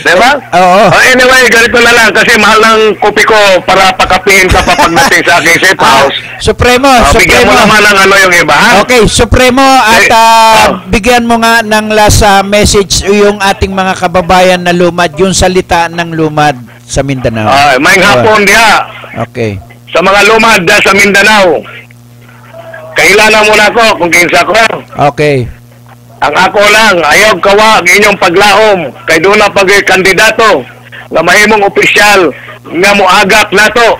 Diba? oo. Anyway, ganito na lang kasi mahal ng kopi ko para pakapihin ka pa pagdating sa aking safe house. Supremo, Bigyan mo Supremo. naman ng ano yung iba, ha? Okay, Supremo, at bigyan mo nga ng last message yung ating mga kababayan na lumad, yung salita ng lumad sa Mindanao. May hapon diha Okay. sa mga lumad diha sa Mindanao. Kailangan mo na ako kung kinsa ko. Okay. Ang ako lang, ayaw kawa inyong paglaom kay doon na pag-kandidato nga mahimong opisyal nga moagak nato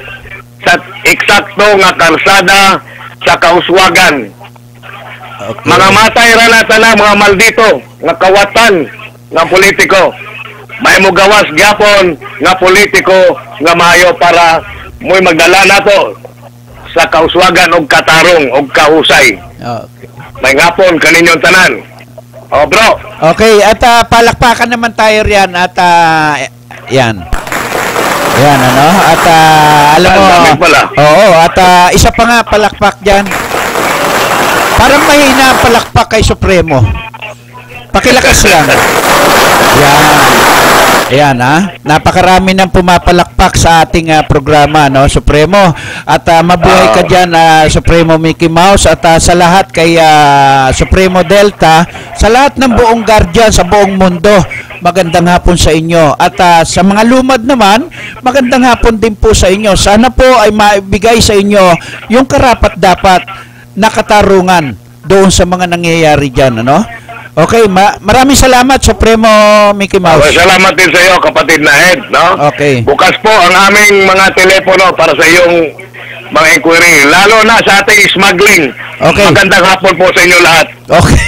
sa eksakto nga kalsada sa kauswagan. Okay. Mga matay ra na tanan, mga maldito nga kawatan nga politiko. May mo gawas gyapon nga politiko nga maayo para mo'y magdala nato sa kauswagan og katarong og kahusay. Okay. May ngapon kaninyong tanan. Oh, bro. Okay, at palakpakan naman tayo riyan at yan. Yan, ano? At alam mo, Dami pala. oo, at isa pa nga palakpak diyan. Parang mahina ang palakpak kay Supremo. Pakilakas lang. Yan. Ayan, ha? Napakarami nang pumapalakpak sa ating programa, no, Supremo. At mabuhay ka dyan, Supremo Mickey Mouse. At sa lahat kay Supremo Delta, sa lahat ng buong Guardian sa buong mundo, magandang hapon sa inyo. At sa mga lumad naman, magandang hapon din po sa inyo. Sana po ay maibigay sa inyo yung karapat-dapat na katarungan doon sa mga nangyayari dyan, ano? Okay, maraming salamat, Supremo Mickey Mouse. Salamat din sa iyo, kapatid na Ed, no? Okay. Bukas po ang aming mga telepono para sa iyong mga inquiry, lalo na sa ating smuggling. Okay. Magandang hapon po sa inyo lahat. Okay.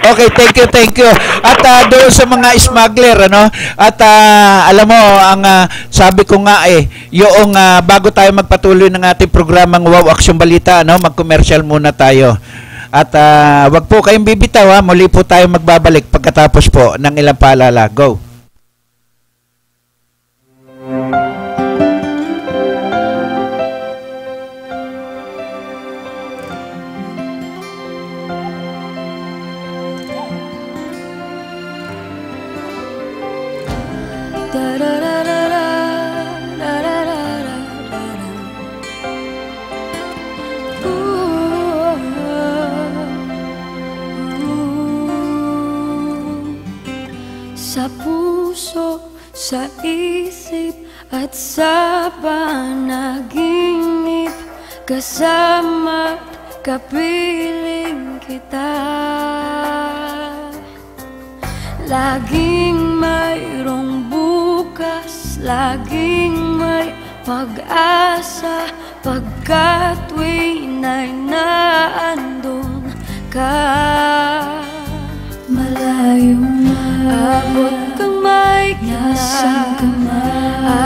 Okay, thank you. At doon sa mga smuggler, ano? At alam mo, ang sabi ko nga yung bago tayo magpatuloy ng ating programang Wow Aksyon Balita, ano? Mag-commercial muna tayo. At wag po kayong bibitaw, ha? Muli po tayo magbabalik pagkatapos po ng ilang paalala. Go! Sa puso, sa isip at sa panaginip, kasama't kapiling kita. Laging mayroong bukas, laging may pag-asa, pagkat tuwina'y naandun ka. Malayo na, abot kang may kinasang ka na,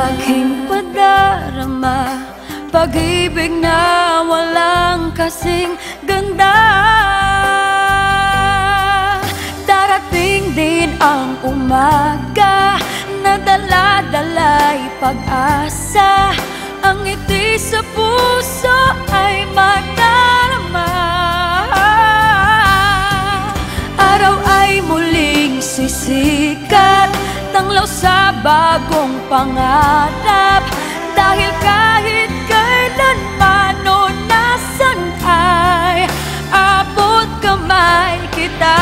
aking padarama, pag-ibig na walang kasing ganda. Darating din ang umaga na dala-dala'y pag-asa, ang ngiti sa puso ay madarama. Araw ay muling sisikat, tanglaw sa bagong pangarap, dahil kahit kailanman o nasan ay abot kamay kita.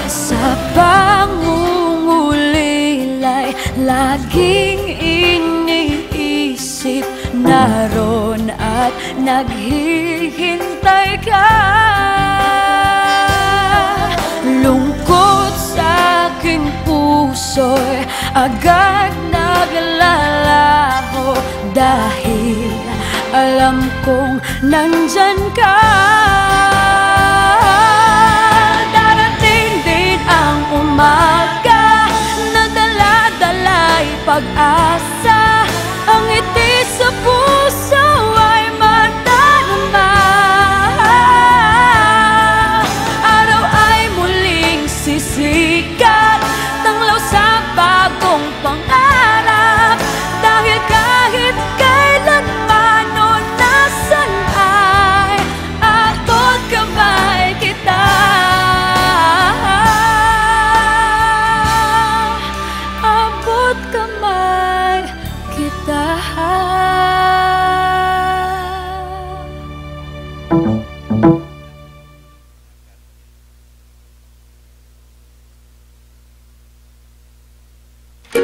Sa pangungulilay, laging iniisip, naroon at naghihintay ka. Lungkot sa aking puso'y agad naglalaho, dahil alam kong nandyan ka. Darating din ang umaga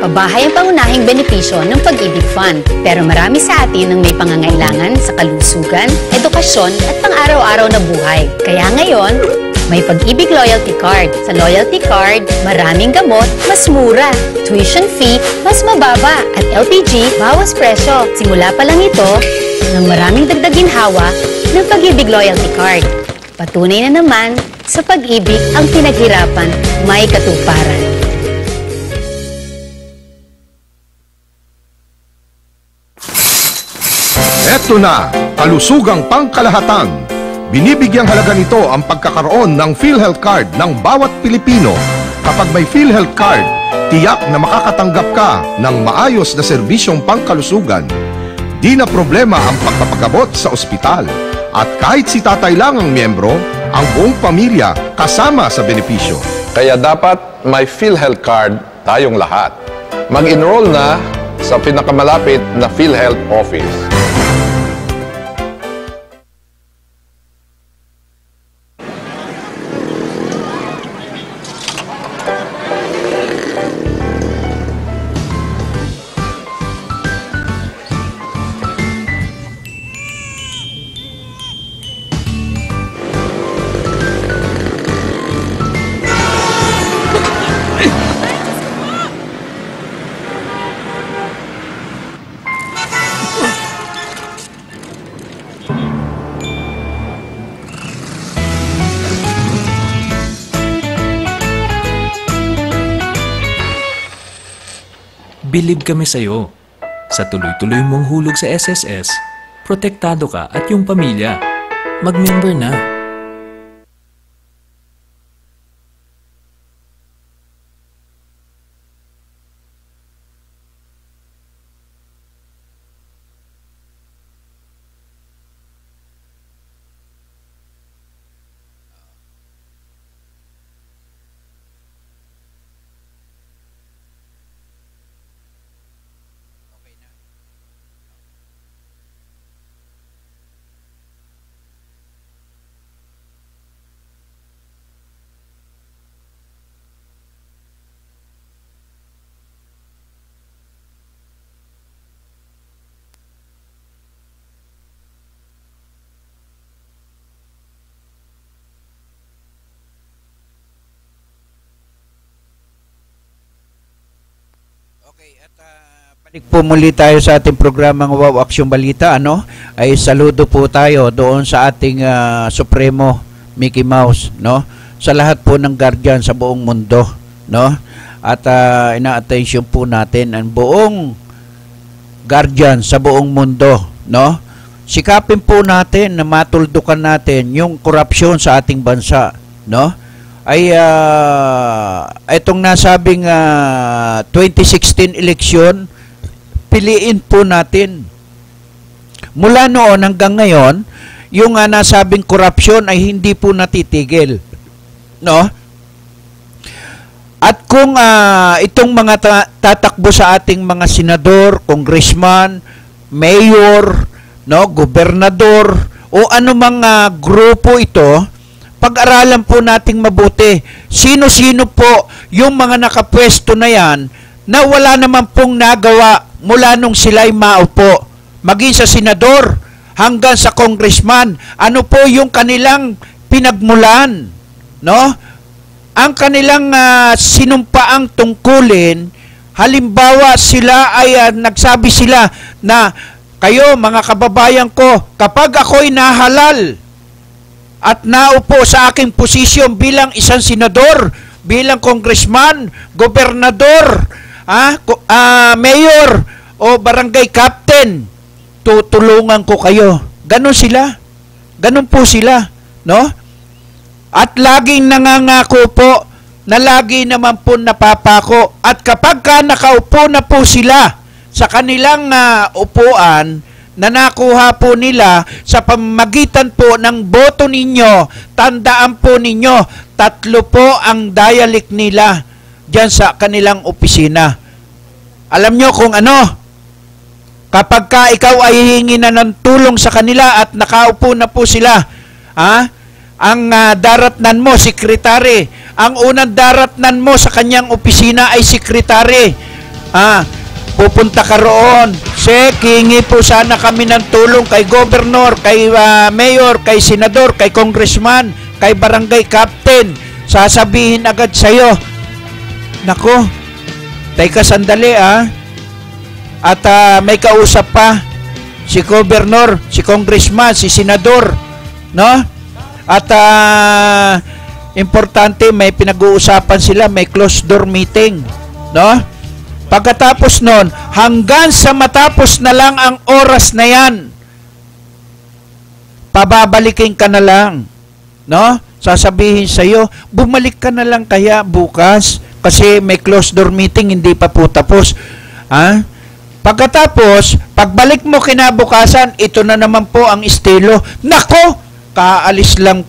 Pabahay ang pangunahing benepisyo ng Pag-ibig Fund. Pero marami sa atin ang may pangangailangan sa kalusugan, edukasyon at pang-araw-araw na buhay. Kaya ngayon, may Pag-ibig Loyalty Card. Sa Loyalty Card, maraming gamot, mas mura. Tuition fee, mas mababa. At LPG, bawas presyo. Simula pa lang ito, ng maraming dagdag ginhawa ng Pag-ibig Loyalty Card. Patunay na naman, sa pag-ibig ang pinaghirapan, may katuparan. Eto na, kalusugang pangkalahatan. Binibigyang halaga nito ang pagkakaroon ng PhilHealth Card ng bawat Pilipino. Kapag may PhilHealth Card, tiyak na makakatanggap ka ng maayos na serbisyong pangkalusugan. Di na problema ang pagpapagamot sa ospital. At kahit si tatay lang ang miyembro, ang buong pamilya kasama sa benepisyo. Kaya dapat may PhilHealth Card tayong lahat. Mag-enroll na sa pinakamalapit na PhilHealth office. Bilib kami sa'yo. Sa tuloy-tuloy mong hulog sa SSS, protektado ka at yung pamilya. Mag-member na. Okay, at balik po muli tayo sa ating programang Wow Aksyon Balita, ano? Ay saludo po tayo doon sa ating Supremo Mickey Mouse, no? Sa lahat po ng guardian sa buong mundo, no? At ina-attention po natin ang buong guardian sa buong mundo, no? Sikapin po natin na matuldukan natin yung korupsyon sa ating bansa, no? Ay itong nasabing 2016 eleksyon, piliin po natin. Mula noon hanggang ngayon, yung nasabing korupsyon ay hindi po natitigil, no? At kung itong mga tatakbo sa ating mga senador, congressman, mayor, no, gobernador o anumang grupo ito, pag-aralan po nating mabuti. Sino-sino po yung mga nakapwesto na yan na wala naman pong nagawa mula nung sila'y maupo. Maging sa senador hanggang sa congressman. Ano po yung kanilang pinagmulan? No? Ang kanilang sinumpaang tungkulin, halimbawa sila ay nagsabi sila na kayo mga kababayan ko, kapag ako'y nahalal at naupo sa aking posisyon bilang isang senador, bilang congressman, gobernador, mayor o barangay captain, tutulungan ko kayo. Ganon sila. Ganon po sila, no? At laging nangangako po na lagi naman po napapako. At kapag nakaupo na po sila sa kanilang upuan, na nakuha po nila sa pamamagitan po ng boto ninyo, tandaan po ninyo, 3 po ang dialect nila dyan sa kanilang opisina. Alam nyo kung ano? Kapag ikaw ay hihingi na ng tulong sa kanila at nakaupo na po sila, ang daratnan mo, sekretary. Ang unang daratnan mo sa kanyang opisina ay sekretary. pupunta ka roon. Sek, hingi po sana kami ng tulong kay Governor, kay Mayor, kay Senador, kay Congressman, kay Barangay Captain. Sasabihin agad sa'yo, nako, teka sandali at may kausap pa si Governor, si Congressman, si Senador, no? At importante, may pinag-uusapan sila, may closed door meeting, no? Pagkatapos nun, hanggang sa matapos na lang ang oras na yan, pababalikin ka na lang, no? Sasabihin sa'yo, bumalik ka na lang kaya bukas kasi may closed door meeting, hindi pa po tapos. Pagkatapos, pagbalik mo kinabukasan, ito na naman po ang estilo. Nako, kaalis lang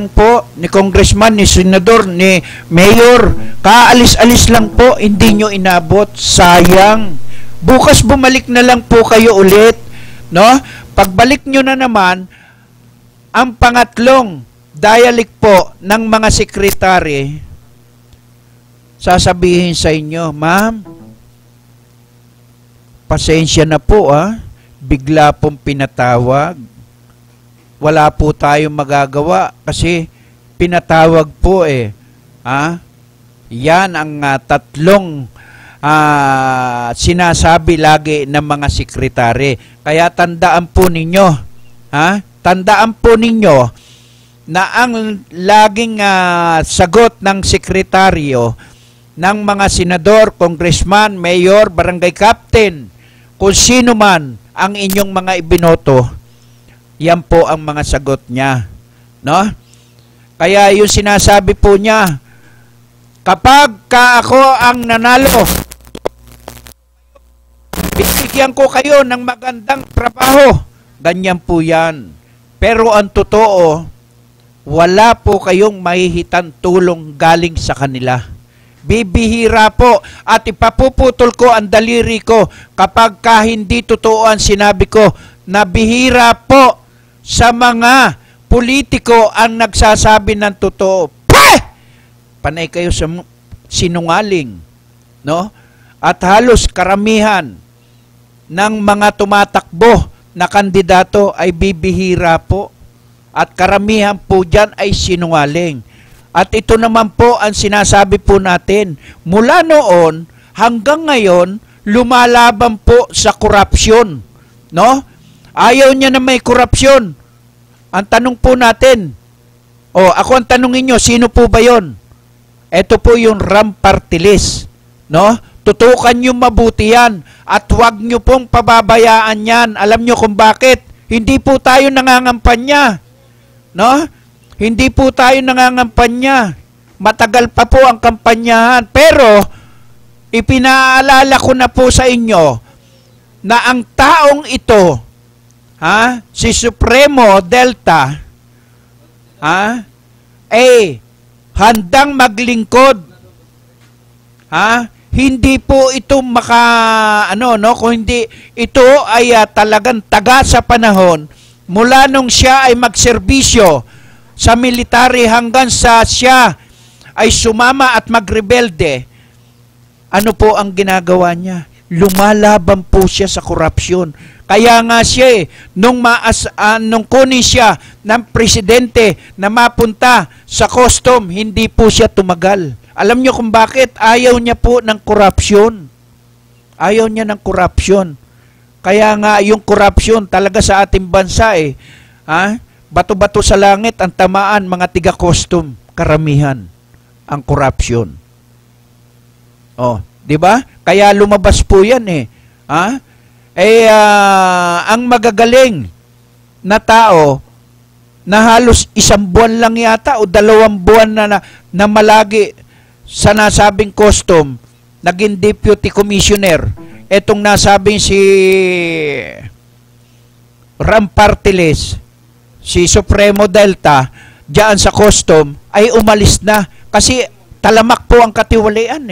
po ni Congressman, ni Senador, ni Mayor. Kaalis-alis lang po, hindi nyo inabot. Sayang. Bukas bumalik na lang po kayo ulit, no? Pagbalik nyo na naman, ang pangatlong dialect po ng mga sekretary, sasabihin sa inyo, ma'am, pasensya na po bigla pong pinatawag. Wala po tayong magagawa kasi pinatawag po Yan ang tatlong sinasabi lagi ng mga sekretary. Kaya tandaan po ninyo, tandaan po ninyo na ang laging sagot ng sekretaryo ng mga senador, congressman, mayor, barangay captain, kung sino man ang inyong mga ibinoto, yan po ang mga sagot niya, no? Kaya yung sinasabi po niya, kapag ako ang nanalo, bibigyan ko kayo ng magandang trabaho. Ganyan po yan. Pero ang totoo, wala po kayong mahihitan tulong galing sa kanila. Bibihira po at ipapuputol ko ang daliri ko kapag hindi totoo ang sinabi ko na bihira po sa mga politiko ang nagsasabi ng totoo. Panay kayo sa sinungaling, no? At halos karamihan ng mga tumatakbo na kandidato ay bibihira po. At karamihan po dyan ay sinungaling. At ito naman po ang sinasabi po natin. Mula noon hanggang ngayon, lumalaban po sa korupsyon, no? Ayaw niya na may korupsyon. Ang tanong po natin, ako ang tanongin nyo, sino po ba yon? Ito po yung RAM Party List, no? Tutukan nyo mabuti yan at huwag nyo pong pababayaan yan. Alam nyo kung bakit? Hindi po tayo nangangampanya, no? Hindi po tayo nangangampanya. Matagal pa po ang kampanyahan. Pero, ipinaalala ko na po sa inyo na ang taong ito, si Supremo Delta, handang maglingkod. Hindi po ito kung hindi, ito ay talagang taga sa panahon mula nung siya ay magserbisyo sa military hanggang sa siya ay sumama at magrebelde. Ano po ang ginagawa niya? Lumalaban po siya sa korupsyon. Kaya nga siya nung kunin siya ng presidente na mapunta sa custom, hindi po siya tumagal. Alam niyo kung bakit? Ayaw niya po ng korupsyon. Ayaw niya ng korupsyon. Kaya nga yung korupsyon talaga sa ating bansa bato-bato sa langit ang tamaan mga tiga-custom, karamihan ang korupsyon. Di ba? Kaya lumabas po yan ang magagaling na tao na halos 1 buwan lang yata o 2 buwan na malagi sa nasabing custom, naging deputy commissioner. Etong nasabing si RAM Party List, si Supremo Delta, diyan sa custom, ay umalis na. Kasi talamak po ang katiwalian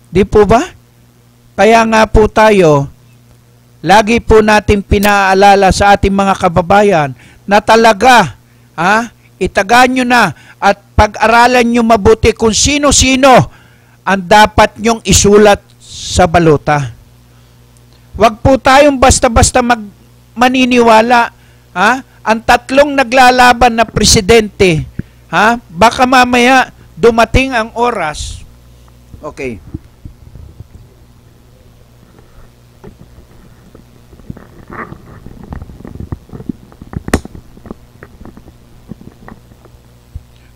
di po ba? Kaya nga po tayo, lagi po natin pinaalala sa ating mga kababayan na talaga, itagaan nyo na at pag-aralan nyo mabuti kung sino-sino ang dapat nyong isulat sa balota. Huwag po tayong basta-basta maniniwala. Ha? Ang tatlong naglalaban na presidente, ha? Baka mamaya dumating ang oras. Okay.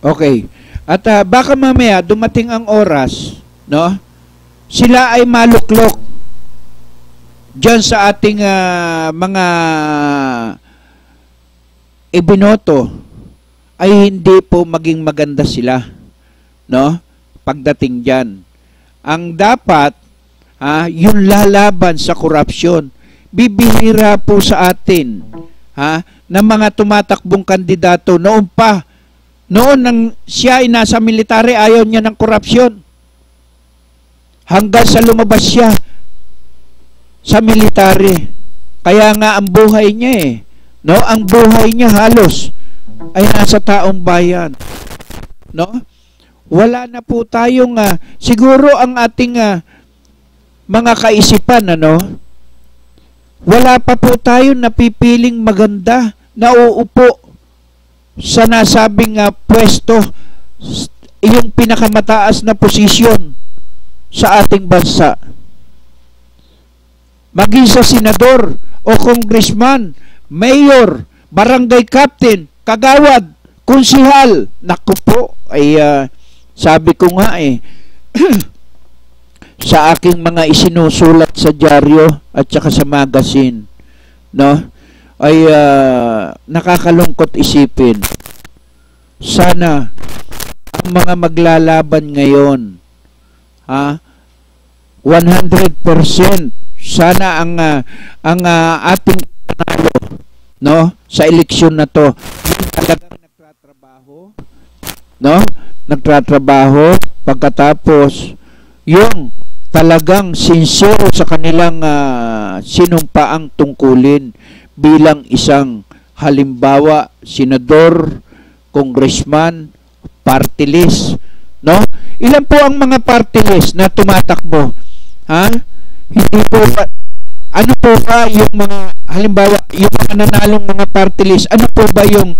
Okay. At baka mamaya dumating ang oras, no? Sila ay maluklok diyan sa ating mga ibinoto ay hindi po maging maganda sila, no? Pagdating diyan. Ang dapat yung lalaban sa korupsyon. Bibihira po sa atin, na mga tumatakbong kandidato noon pa. Noon nang siya ay nasa military, ayaw niya ng korupsyon. Hanggang sa lumabas siya sa military. Kaya nga ang buhay niya no? Ang buhay niya halos ay nasa taong bayan. No? Wala na po tayong siguro ang ating mga kaisipan, wala pa po tayong napipiling maganda na uupo sa nasabing pwesto, yung pinakamataas na posisyon sa ating bansa. Maging sa senador o congressman, mayor, barangay captain, kagawad, konsihal, naku po, ay sabi ko nga sa aking mga isinusulat sa dyaryo at saka sa magazine, no? Ay nakakalungkot isipin. Sana ang mga maglalaban ngayon, 100%, sana ang ating panalo, no, sa eleksyon na to, yung talagang nagtatrabaho, no? Nagtatrabaho, pagkatapos yung talagang sincere sa kanilang sinumpaang tungkulin bilang isang halimbawa, senador, congressman, party list, no? Ilan po ang mga party list na tumatakbo? Hindi po ba, ano po ba yung mga halimbawa, yung mga nanalong mga party list, ano po ba yung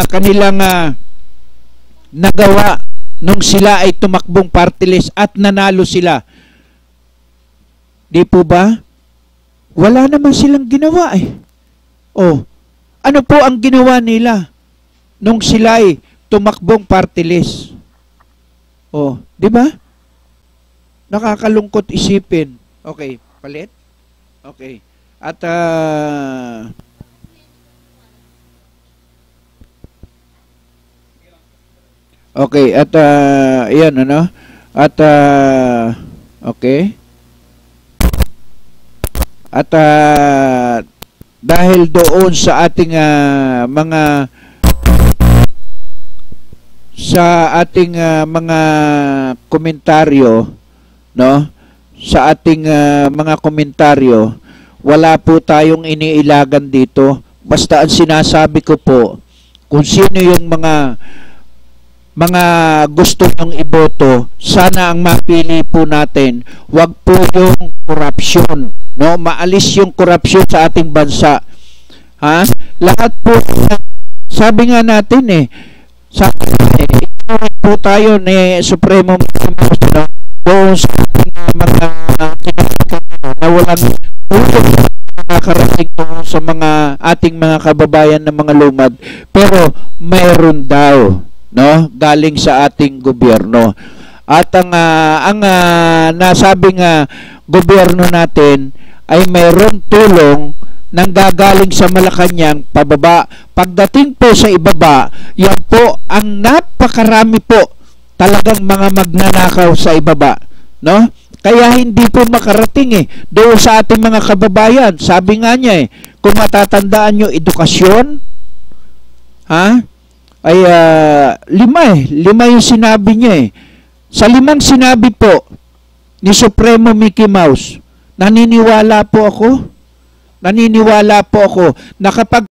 kanilang nagawa nung sila ay tumakbong party list at nanalo sila? Di po ba? Wala naman silang ginawa ano po ang ginawa nila nung sila ay tumakbong party list? Di ba? Nakakalungkot isipin. Okay, palit? Okay. At okay, at ayan At okay. At dahil doon sa ating mga komentaryo, no? Sa ating mga komentaryo, wala po tayong iniilagan dito. Basta ang sinasabi ko po, kung sino yung mga gusto nyong iboto, sana ang mapili po natin, wag po yung korupsyon, no? Maalis yung korupsyon sa ating bansa. Lahat po, sabi nga natin po tayo ni Supremo doon sa ating mga na walang nakakarating sa mga ating mga kababayan na mga lumad, pero mayroon daw, no, galing sa ating gobyerno. At ang nasabing gobyerno natin ay mayroon tulong nang gagaling sa Malacanang pababa. Pagdating po sa ibaba, yan po ang napakarami po talagang mga magnanakaw sa ibaba, no? Kaya hindi po makarating doon sa ating mga kababayan. Sabi nga niya kung matatandaan nyo, edukasyon, ay 5 yung sinabi niya Sa 5 sinabi po ni Supremo Mickey Mouse, naniniwala po ako na kapag